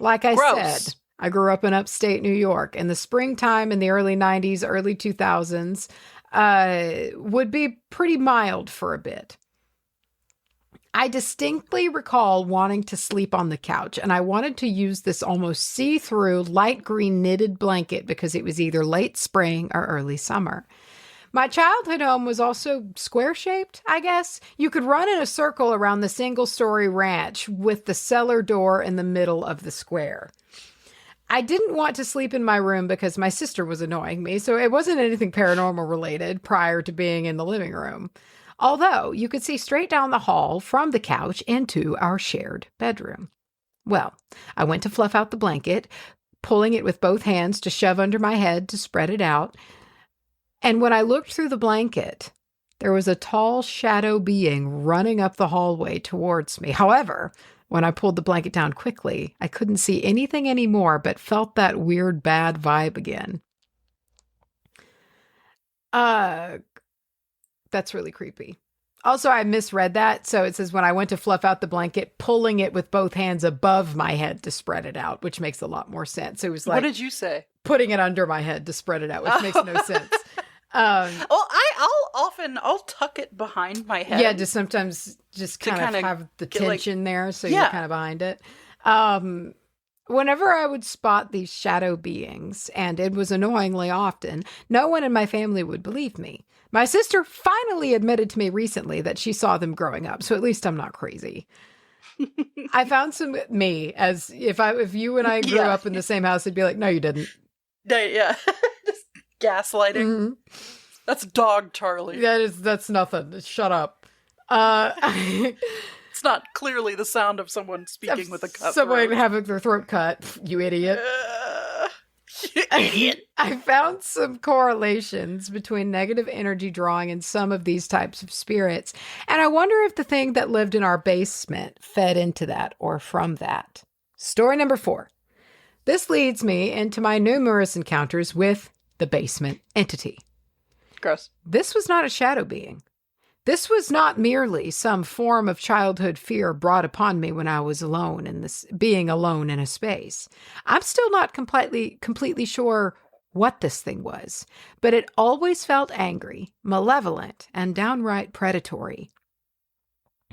Like I said, I grew up in upstate New York, and the springtime in the early 90s, early 2000s would be pretty mild for a bit. I distinctly recall wanting to sleep on the couch, and I wanted to use this almost see-through light green knitted blanket because it was either late spring or early summer. My childhood home was also square-shaped, I guess. You could run in a circle around the single-story ranch with the cellar door in the middle of the square. I didn't want to sleep in my room because my sister was annoying me, so it wasn't anything paranormal related prior to being in the living room. Although you could see straight down the hall from the couch into our shared bedroom. Well, I went to fluff out the blanket, pulling it with both hands to shove under my head to spread it out. And when I looked through the blanket, there was a tall shadow being running up the hallway towards me. However, when I pulled the blanket down quickly, I couldn't see anything anymore, but felt that weird bad vibe again. That's really creepy. Also, I misread that. So it says when I went to fluff out the blanket, pulling it with both hands above my head to spread it out, which makes a lot more sense. It was like, what did you say? Putting it under my head to spread it out, which makes no sense. I'll tuck it behind my head. Yeah, just sometimes just kind of have the tension there. So you're kind of behind it. Whenever I would spot these shadow beings, and it was annoyingly often, no one in my family would believe me. My sister finally admitted to me recently that she saw them growing up, so at least I'm not crazy. I found me as if you and I grew up in the same house, it'd be like, no, you didn't. Yeah, just gaslighting. Mm-hmm. That's dog Charlie. That's nothing. Shut up. It's not clearly the sound of someone speaking with a cut. Someone having their throat cut. You idiot. You idiot. I found some correlations between negative energy drawing and some of these types of spirits, and I wonder if the thing that lived in our basement fed into that or from that. Story number 4. This leads me into my numerous encounters with the basement entity. Gross. This was not a shadow being. This was not merely some form of childhood fear brought upon me when I was being alone in a space. I'm still not completely sure what this thing was, but it always felt angry, malevolent, and downright predatory.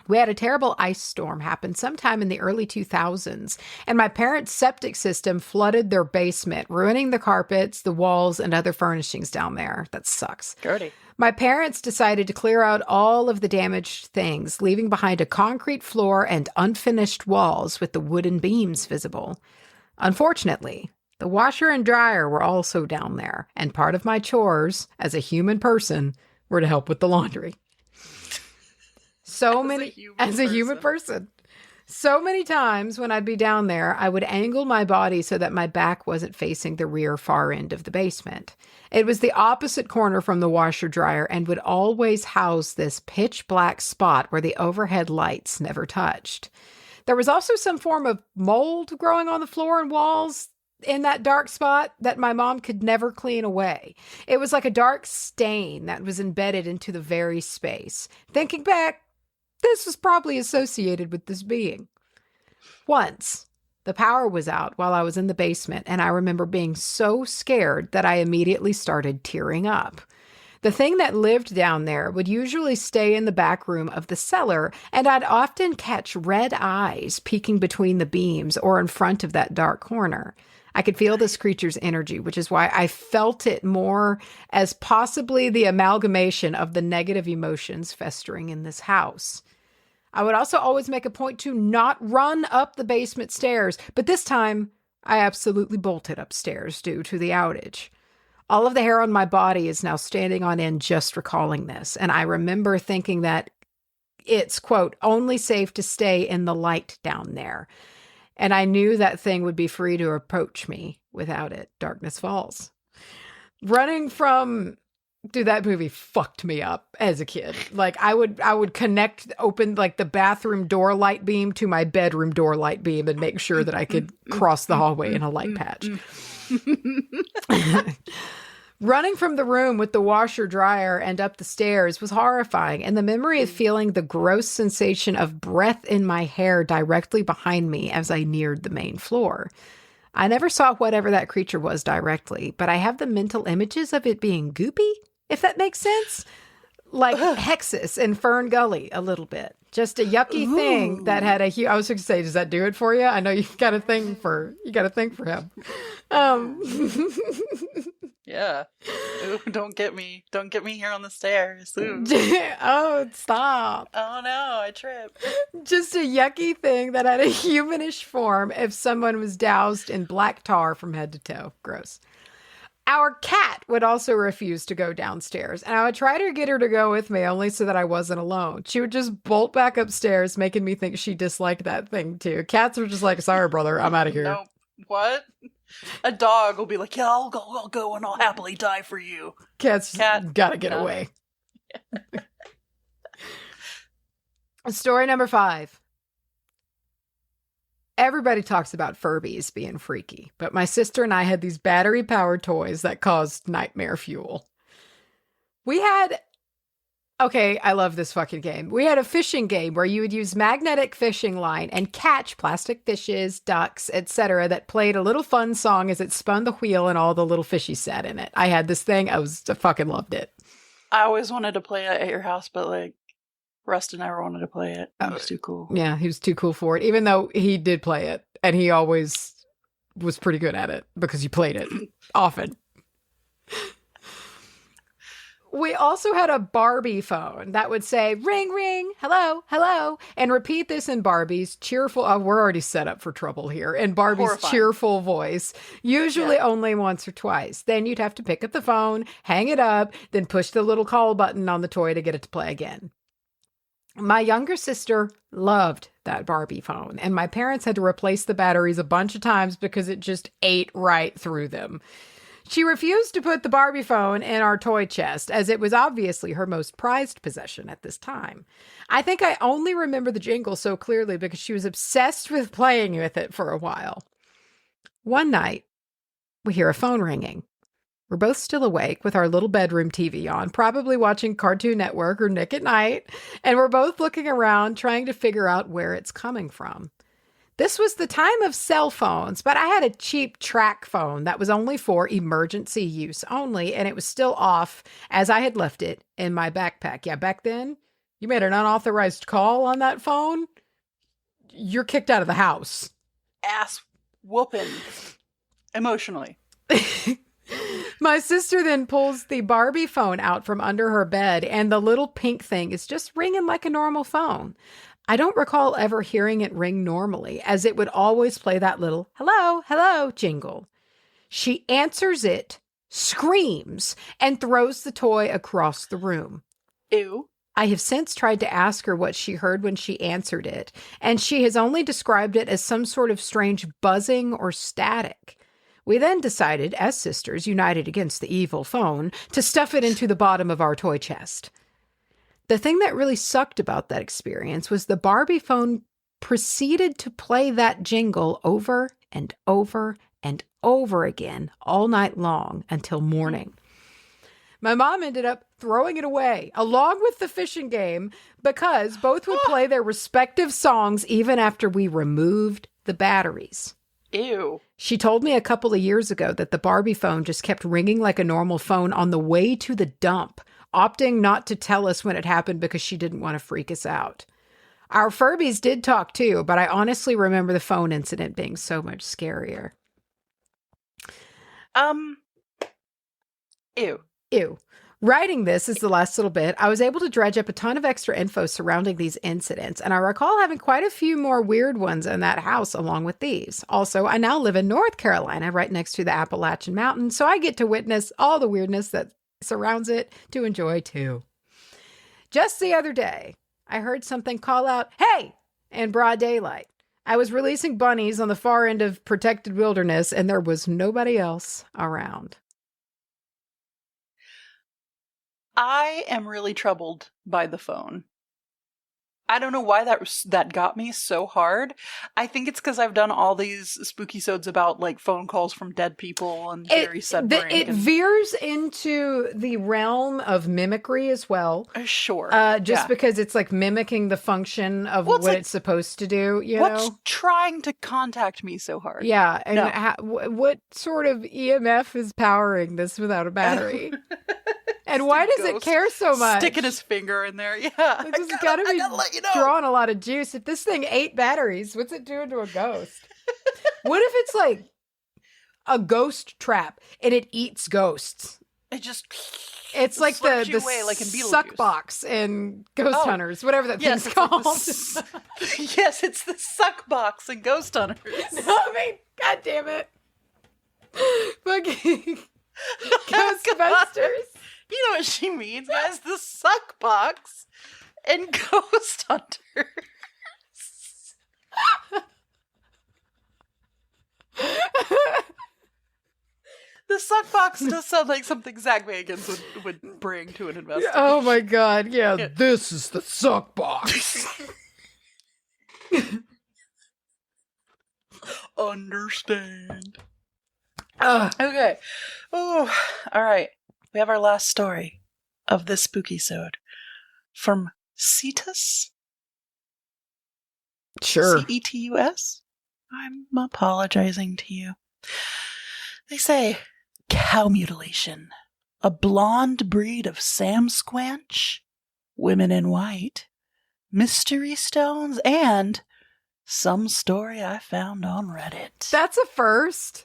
We had a terrible ice storm happen sometime in the early 2000s, and my parents' septic system flooded their basement, ruining the carpets, the walls, and other furnishings down there. That sucks. Dirty. My parents decided to clear out all of the damaged things, leaving behind a concrete floor and unfinished walls with the wooden beams visible. Unfortunately, the washer and dryer were also down there, and part of my chores, as a human person, were to help with the laundry. As a human person. So many times when I'd be down there, I would angle my body so that my back wasn't facing the rear far end of the basement. It was the opposite corner from the washer dryer and would always house this pitch black spot where the overhead lights never touched. There was also some form of mold growing on the floor and walls in that dark spot that my mom could never clean away. It was like a dark stain that was embedded into the very space. Thinking back, this was probably associated with this being. Once, the power was out while I was in the basement, and I remember being so scared that I immediately started tearing up. The thing that lived down there would usually stay in the back room of the cellar, and I'd often catch red eyes peeking between the beams or in front of that dark corner. I could feel this creature's energy, which is why I felt it more as possibly the amalgamation of the negative emotions festering in this house. I would also always make a point to not run up the basement stairs, but this time I absolutely bolted upstairs due to the outage. All of the hair on my body is now standing on end just recalling this, and I remember thinking that it's, quote, only safe to stay in the light down there. And I knew that thing would be free to approach me without it. Darkness Falls. Running from... Dude, that movie fucked me up as a kid. Like, I would open like the bathroom door light beam to my bedroom door light beam and make sure that I could cross the hallway in a light patch. Running from the room with the washer dryer and up the stairs was horrifying, and the memory of feeling the gross sensation of breath in my hair directly behind me as I neared the main floor. I never saw whatever that creature was directly, but I have the mental images of it being goopy, if that makes sense. Like Hexus in Fern Gully a little bit. Just a yucky thing that had a huge... I was going to say, does that do it for you? I know you've got a thing for him. Yeah. Ooh, don't get me here on the stairs. Ooh. Oh, stop. Oh no, I tripped. Just a yucky thing that had a humanish form if someone was doused in black tar from head to toe. Gross. Our cat would also refuse to go downstairs, and I would try to get her to go with me only so that I wasn't alone. She would just bolt back upstairs, making me think she disliked that thing too. Cats were just like, sorry, brother, I'm out of here. Nope. What? A dog will be like, yeah, I'll go and I'll happily die for you. Cat gotta get away. Story number 5. Everybody talks about Furbies being freaky, but my sister and I had these battery-powered toys that caused nightmare fuel. I love this fucking game. We had a fishing game where you would use magnetic fishing line and catch plastic fishes, ducks, etc. that played a little fun song as it spun the wheel and all the little fishies sat in it. I had this thing. I fucking loved it. I always wanted to play it at your house, but like Rustin never wanted to play it. It was too cool. Yeah, he was too cool for it, even though he did play it. And he always was pretty good at it because he played it often. We also had a Barbie phone that would say, ring, ring, hello, hello, and repeat this in Barbie's cheerful, we're already set up for trouble here, in Barbie's horrifying, cheerful voice, usually only once or twice. Then you'd have to pick up the phone, hang it up, then push the little call button on the toy to get it to play again. My younger sister loved that Barbie phone, and my parents had to replace the batteries a bunch of times because it just ate right through them. She refused to put the Barbie phone in our toy chest, as it was obviously her most prized possession at this time. I think I only remember the jingle so clearly because she was obsessed with playing with it for a while. One night, we hear a phone ringing. We're both still awake with our little bedroom TV on, probably watching Cartoon Network or Nick at Night, and we're both looking around trying to figure out where it's coming from. This was the time of cell phones, but I had a cheap track phone that was only for emergency use only, and it was still off as I had left it in my backpack. Yeah, back then, you made an unauthorized call on that phone, you're kicked out of the house. Ass whooping. Emotionally. My sister then pulls the Barbie phone out from under her bed, and the little pink thing is just ringing like a normal phone. I don't recall ever hearing it ring normally, as it would always play that little hello, hello jingle. She answers it, screams, and throws the toy across the room. Ew. I have since tried to ask her what she heard when she answered it, and she has only described it as some sort of strange buzzing or static. We then decided, as sisters united against the evil phone, to stuff it into the bottom of our toy chest. The thing that really sucked about that experience was the Barbie phone proceeded to play that jingle over and over and over again all night long until morning. My mom ended up throwing it away, along with the fishing game, because both would play their respective songs even after we removed the batteries. Ew. She told me a couple of years ago that the Barbie phone just kept ringing like a normal phone on the way to the dump, opting not to tell us when it happened because she didn't want to freak us out. Our Furbies did talk too, but I honestly remember the phone incident being so much scarier. Ew. Ew. Writing this is the last little bit. I was able to dredge up a ton of extra info surrounding these incidents, and I recall having quite a few more weird ones in that house along with these. Also, I now live in North Carolina, right next to the Appalachian Mountains, so I get to witness all the weirdness that surrounds it to enjoy too. Just the other day, I heard something call out, "Hey!" in broad daylight. I was releasing bunnies on the far end of protected wilderness, and there was nobody else around. I am really troubled by the phone. I don't know why that got me so hard. I think it's because I've done all these spooky-sodes about like phone calls from dead people and Jerry Sudbrink. It veers into the realm of mimicry as well. Sure. Because it's like mimicking the function of what it's supposed to do. What's trying to contact me so hard? Yeah. And what sort of EMF is powering this without a battery? And why does it care so much? Sticking his finger in there. Yeah. It's gotta be drawing a lot of juice. If this thing ate batteries, what's it doing to a ghost? What if it's like a ghost trap and it eats ghosts? It's like the away, like in suck box in Ghost Hunters, whatever that thing's called. Yes, it's the suck box in Ghost Hunters. God damn it. Fucking Ghostbusters. You know what she means, guys? The suck box and Ghost Hunters. The suck box does sound like something Zach Bagans would bring to an investigation. Oh my god, yeah. This is the suck box. Understand. Okay. Oh, all right. We have our last story of this Spookysode from Cetus. Sure. Cetus? I'm apologizing to you. They say, cow mutilation. A blonde breed of Sam Squanch, women in white, mystery stones, and some story I found on Reddit. That's a first.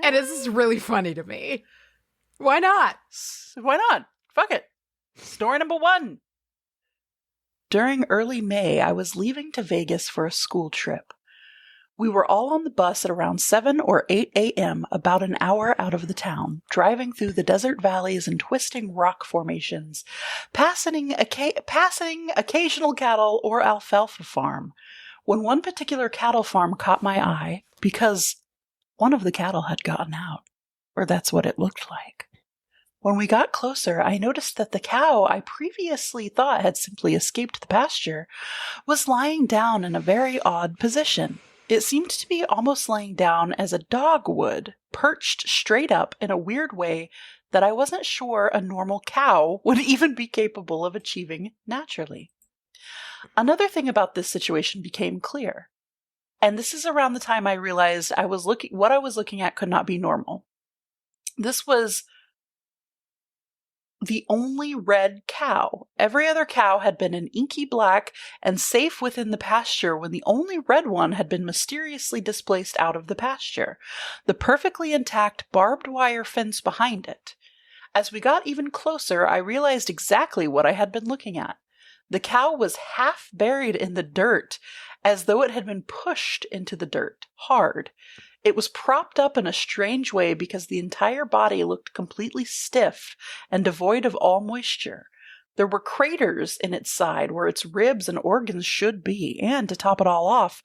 And this is really funny to me. Why not? Why not? Fuck it. Story number 1. During early May, I was leaving to Vegas for a school trip. We were all on the bus at around 7 or 8 a.m., about an hour out of the town, driving through the desert valleys and twisting rock formations, passing occasional cattle or alfalfa farm, when one particular cattle farm caught my eye because one of the cattle had gotten out, or that's what it looked like. When we got closer, I noticed that the cow I previously thought had simply escaped the pasture was lying down in a very odd position. It seemed to be almost laying down as a dog would, perched straight up in a weird way that I wasn't sure a normal cow would even be capable of achieving naturally. Another thing about this situation became clear, and this is around the time I realized what I was looking at could not be normal. This was the only red cow. Every other cow had been an inky black and safe within the pasture when the only red one had been mysteriously displaced out of the pasture, the perfectly intact barbed wire fence behind it. As we got even closer, I realized exactly what I had been looking at. The cow was half buried in the dirt, as though it had been pushed into the dirt, hard. It was propped up in a strange way because the entire body looked completely stiff and devoid of all moisture. There were craters in its side where its ribs and organs should be, and to top it all off,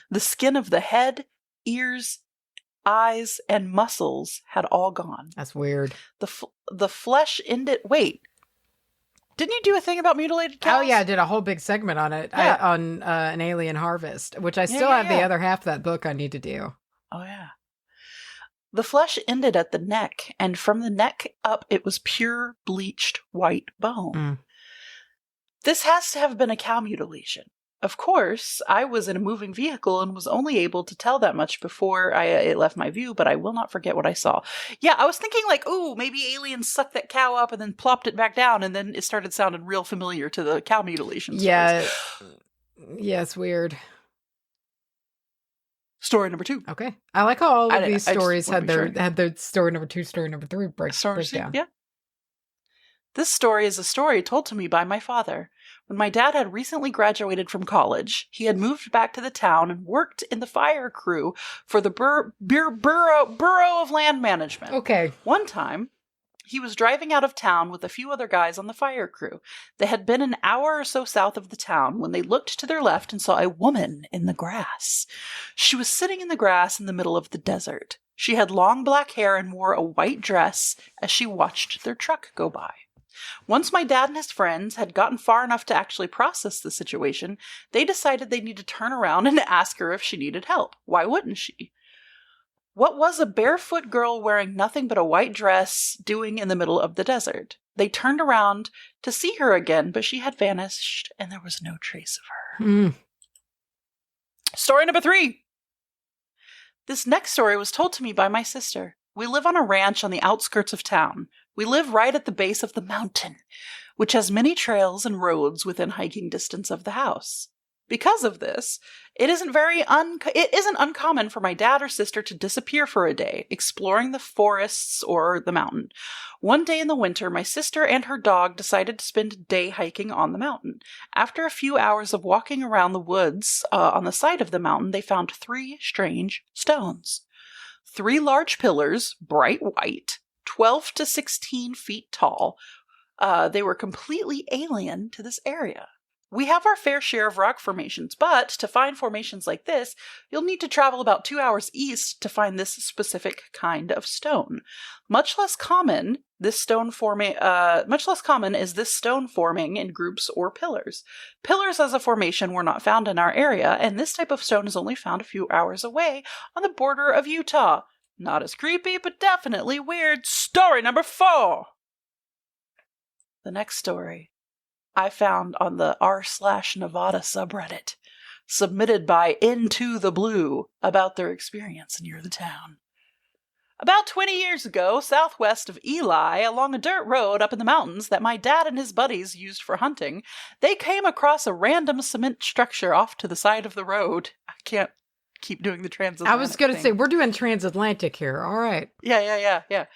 the skin of the head, ears, eyes, and muscles had all gone. That's weird. The flesh ended... Wait. Didn't you do a thing about mutilated cows? Oh, yeah, I did a whole big segment on it, on An Alien Harvest, which I still have the other half of that book I need to do. Oh, yeah. The flesh ended at the neck, and from the neck up it was pure bleached white bone. This has to have been a cow mutilation. Of course, I was in a moving vehicle and was only able to tell that much before it left my view, but I will not forget what I saw. Yeah, I was thinking like, ooh, maybe aliens sucked that cow up and then plopped it back down, and then it started sounding real familiar to the cow mutilation stories. Yeah, it's weird. Story number 2. Okay. I like how all of these stories had their story number 2, story number 3 breakdown. Yeah. This story is a story told to me by my father. When my dad had recently graduated from college, he had moved back to the town and worked in the fire crew for the Bureau of Land Management. Okay. One time, he was driving out of town with a few other guys on the fire crew. They had been an hour or so south of the town when they looked to their left and saw a woman in the grass. She was sitting in the grass in the middle of the desert. She had long black hair and wore a white dress as she watched their truck go by. Once my dad and his friends had gotten far enough to actually process the situation, they decided they needed to turn around and ask her if she needed help. Why wouldn't she? What was a barefoot girl wearing nothing but a white dress doing in the middle of the desert? They turned around to see her again, but she had vanished and there was no trace of her. Story number 3. This next story was told to me by my sister. We live on a ranch on the outskirts of town. We live right at the base of the mountain, which has many trails and roads within hiking distance of the house. Because of this, it isn't uncommon for my dad or sister to disappear for a day, exploring the forests or the mountain. One day in the winter, my sister and her dog decided to spend a day hiking on the mountain. After a few hours of walking around the woods on the side of the mountain, they found 3 strange stones. 3 large pillars, bright white, 12 to 16 feet tall. They were completely alien to this area. We have our fair share of rock formations, but to find formations like this, you'll need to travel about 2 hours east to find this specific kind of stone. Much less common is this stone forming in groups or pillars. Pillars as a formation were not found in our area, and this type of stone is only found a few hours away on the border of Utah. Not as creepy, but definitely weird. Story number 4. The next story I found on the r/Nevada subreddit, submitted by Into the Blue, about their experience near the town. About 20 years ago, southwest of Eli, along a dirt road up in the mountains that my dad and his buddies used for hunting, they came across a random cement structure off to the side of the road. I can't keep doing the transatlantic I was going to say, we're doing transatlantic here. All right. Yeah.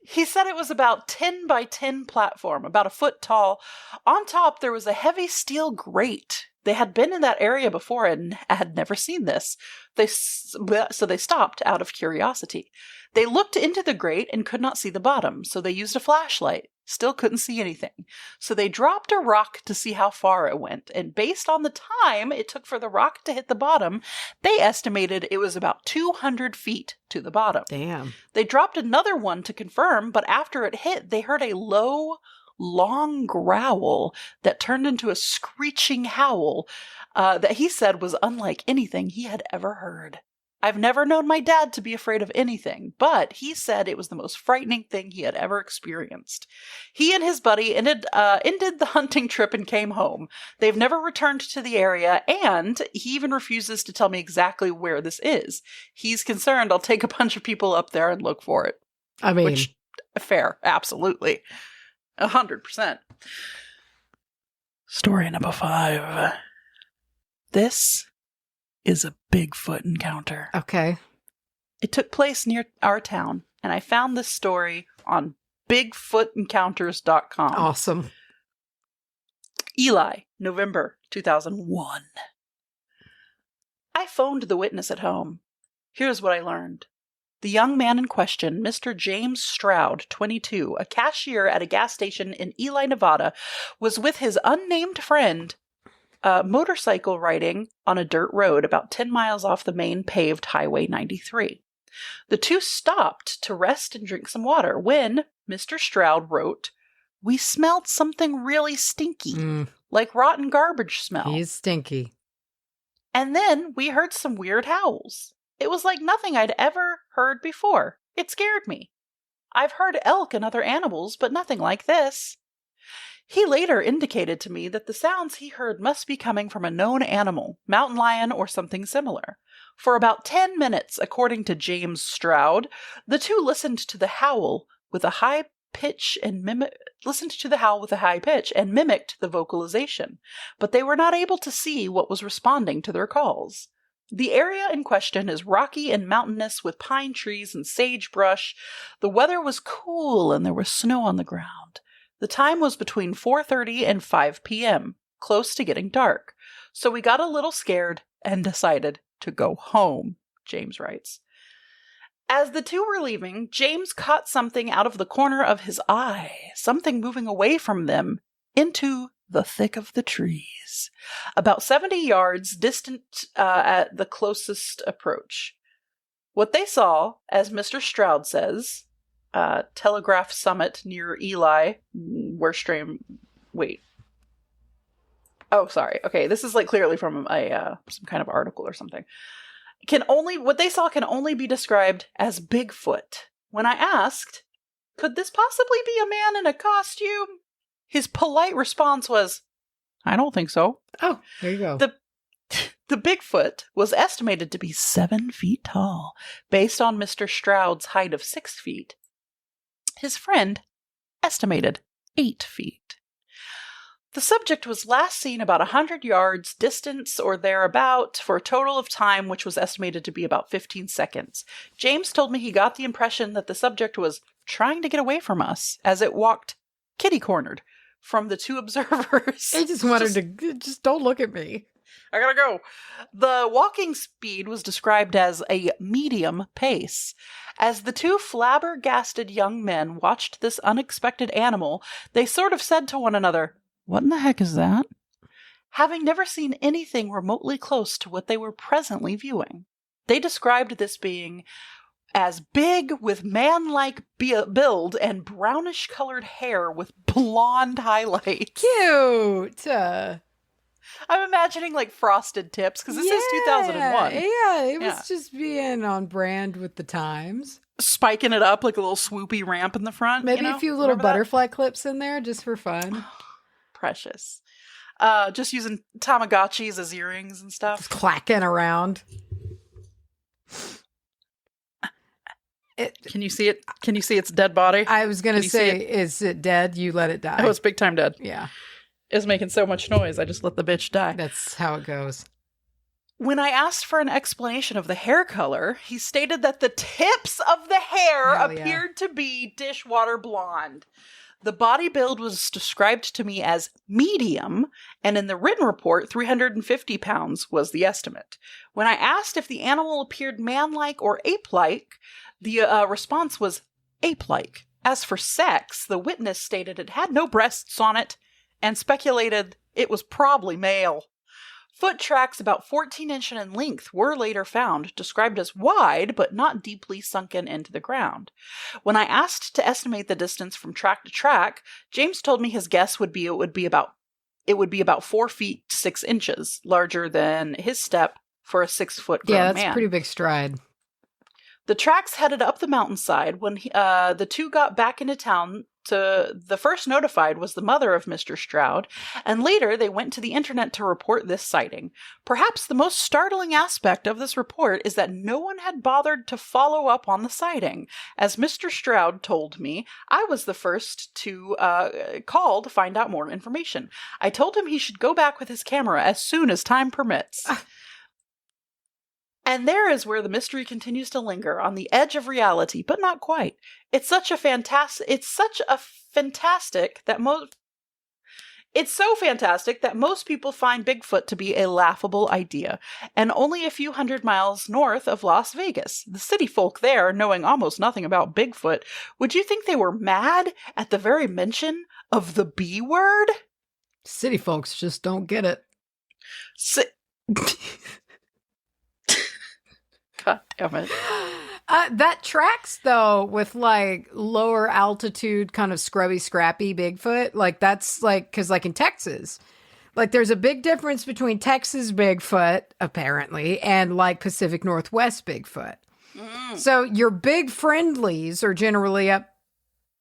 He said it was about 10 by 10 platform, about a foot tall. On top, there was a heavy steel grate. They had been in that area before and had never seen this. So they stopped out of curiosity. They looked into the grate and could not see the bottom, so they used a flashlight. Still couldn't see anything. So they dropped a rock to see how far it went, and based on the time it took for the rock to hit the bottom, they estimated it was about 200 feet to the bottom. Damn. They dropped another one to confirm, but after it hit, they heard a low, long growl that turned into a screeching howl that he said was unlike anything he had ever heard. I've never known my dad to be afraid of anything, but he said it was the most frightening thing he had ever experienced. He and his buddy ended the hunting trip and came home. They've never returned to the area, and he even refuses to tell me exactly where this is. He's concerned I'll take a bunch of people up there and look for it. I mean, which, fair, absolutely. 100%. Story number 5. This is a Bigfoot encounter. Okay. It took place near our town, and I found this story on bigfootencounters.com. Awesome. Eli, November 2001. I phoned the witness at home. Here's what I learned. The young man in question, Mr. James Stroud, 22, a cashier at a gas station in Eli, Nevada, was with his unnamed friend motorcycle riding on a dirt road about 10 miles off the main paved Highway 93. The two stopped to rest and drink some water when Mr. Stroud wrote, "We smelled something really stinky, like rotten garbage smell. He's stinky. And then we heard some weird howls. It was like nothing I'd ever heard before. It scared me. I've heard elk and other animals, but nothing like this." He later indicated to me that the sounds he heard must be coming from a known animal, mountain lion or something similar. For about 10 minutes, according to James Stroud, the two listened to the howl with a high pitch and mimicked the vocalization, but they were not able to see what was responding to their calls. The area in question is rocky and mountainous with pine trees and sagebrush. The weather was cool and there was snow on the ground. The time was between 4:30 and 5 p.m., close to getting dark. So we got a little scared and decided to go home, James writes. As the two were leaving, James caught something out of the corner of his eye, something moving away from them into the thick of the trees, about 70 yards distant at the closest approach. What they saw, as Mr. Stroud says, Telegraph Summit near Ely, Oh, sorry. Okay, this is like clearly from some kind of article or something. What they saw can only be described as Bigfoot. When I asked, could this possibly be a man in a costume? His polite response was, I don't think so. Oh, there you go. The Bigfoot was estimated to be 7 feet tall, based on Mr. Stroud's height of 6 feet. His friend estimated 8 feet. The subject was last seen about 100 yards distance or thereabout for a total of time which was estimated to be about 15 seconds. James told me he got the impression that the subject was trying to get away from us as it walked kitty-cornered from the two observers. I just wanted to, just don't look at me. I gotta go. The walking speed was described as a medium pace. As the two flabbergasted young men watched this unexpected animal, they sort of said to one another, what in the heck is that? Having never seen anything remotely close to what they were presently viewing. They described this being as big with man-like build and brownish-colored hair with blonde highlights. Cute! I'm imagining like frosted tips because this is 2001. Yeah, it was just being on brand with the times. Spiking it up like a little swoopy ramp in the front. Maybe a few little butterfly clips in there just for fun. Precious. Just using Tamagotchis as earrings and stuff. Just clacking around. Can you see it? Can you see its dead body? I was going to say, is it dead? You let it die. Oh, it's big time dead. Yeah. It's making so much noise, I just let the bitch die. That's how it goes. When I asked for an explanation of the hair color, he stated that the tips of the hair appeared to be dishwater blonde. The body build was described to me as medium, and in the written report, 350 pounds was the estimate. When I asked if the animal appeared man-like or ape-like, the response was ape-like. As for sex, the witness stated it had no breasts on it, and speculated it was probably male. Foot tracks about 14 inches in length were later found, described as wide but not deeply sunken into the ground. When I asked to estimate the distance from track to track, James told me his guess would be it would be about 4 feet 6 inches, larger than his step for a 6-foot grown man. Yeah, that's a pretty big stride. The tracks headed up the mountainside. When the two got back into town, the first notified was the mother of Mr. Stroud, and later they went to the internet to report this sighting. Perhaps the most startling aspect of this report is that no one had bothered to follow up on the sighting. As Mr. Stroud told me, I was the first to call to find out more information. I told him he should go back with his camera as soon as time permits. And there is where the mystery continues to linger, on the edge of reality, but not quite. It's so fantastic that most people find Bigfoot to be a laughable idea, and only a few 100 miles north of Las Vegas. The city folk there, knowing almost nothing about Bigfoot, would you think they were mad at the very mention of the B word? City folks just don't get it. God damn it. That tracks, though, with, like, lower altitude, kind of scrubby, scrappy Bigfoot. Like, that's, like, because, like, in Texas, like, there's a big difference between Texas Bigfoot, apparently, and, like, Pacific Northwest Bigfoot. So your big friendlies are generally up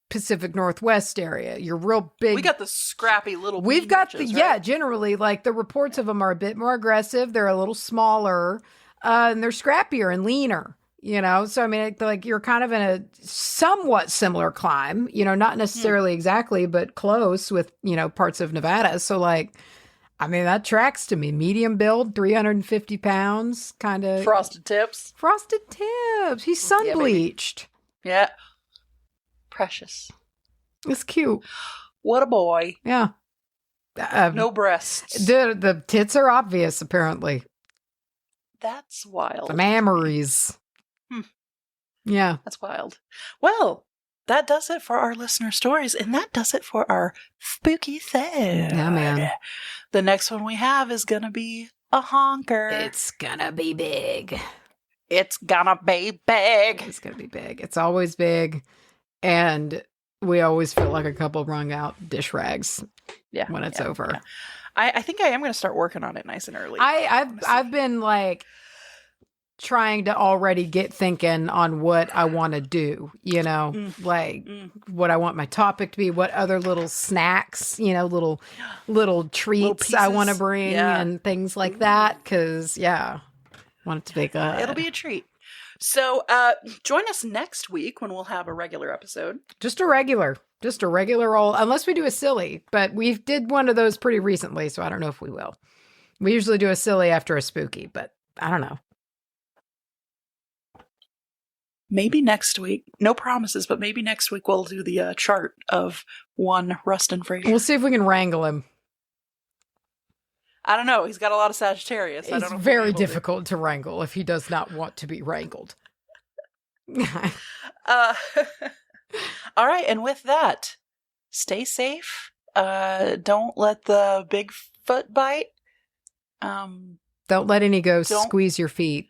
Pacific Northwest area. Your real big... We got the scrappy little... We've got bitches, the... right? Yeah, generally, like, the reports of them are a bit more aggressive. They're a little smaller. And they're scrappier and leaner, you know? So, I mean, like, you're kind of in a somewhat similar climb, you know, not necessarily exactly, but close with, you know, parts of Nevada. So, like, I mean, that tracks to me. Medium build, 350 pounds, kind of. Frosted tips. Frosted tips. He's sun bleached. Yeah. Precious. It's cute. What a boy. Yeah. No breasts. The tits are obvious, apparently. That's wild. The mammaries. Yeah. That's wild. Well, that does it for our listener stories, and that does it for our Spookysode. Yeah, man. The next one we have is going to be a honker. It's gonna be big. It's gonna be big. It's gonna be big. It's always big. And we always feel like a couple wrung out dish rags when it's over. Yeah. I think I am going to start working on it nice and early. I've been like trying to already get thinking on what I want to do, what I want my topic to be, what other little snacks, little treats I want to bring and things like that. Cause want it to be good. It'll be a treat. So join us next week when we'll have a regular episode. Just a regular old, unless we do a silly, but we did one of those pretty recently. So I don't know if we will. We usually do a silly after a spooky, but I don't know. Maybe next week. No promises, but maybe next week we'll do the chart of one Rustin Fraser. We'll see if we can wrangle him. I don't know. He's got a lot of Sagittarius. It's very difficult to wrangle if he does not want to be wrangled. All right. And with that, stay safe. Don't let the big foot bite. Don't let any ghosts squeeze your feet.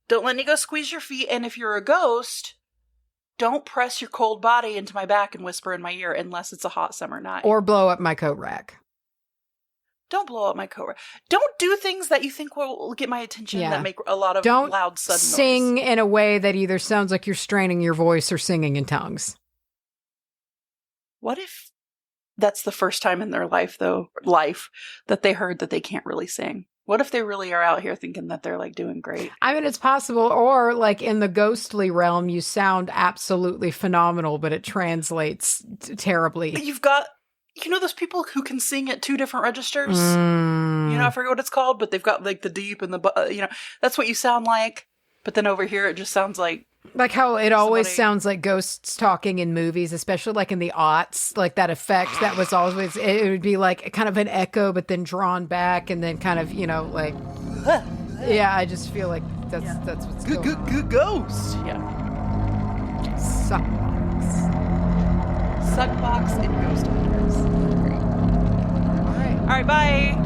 Don't let any ghosts squeeze your feet. And if you're a ghost, don't press your cold body into my back and whisper in my ear unless it's a hot summer night. Or blow up my coat rack. Don't blow up my coat rack. Don't do things that you think will get my attention that make a lot of loud, sudden noise. Don't sing in a way that either sounds like you're straining your voice or singing in tongues. What if that's the first time in their life, that they heard that they can't really sing? What if they really are out here thinking that they're like doing great? I mean, it's possible. Or like in the ghostly realm, you sound absolutely phenomenal, but it translates terribly. You've got, those people who can sing at two different registers? I forget what it's called, but they've got like the deep and the, that's what you sound like. But then over here, it just sounds like how it always sounds like ghosts talking in movies, especially like in the aughts, like that effect that was always, it would be like kind of an echo, but then drawn back and then kind of, I just feel like that's what's going on. Good ghost. Yeah. Suckbox and ghost hunters. Great. All right. Bye.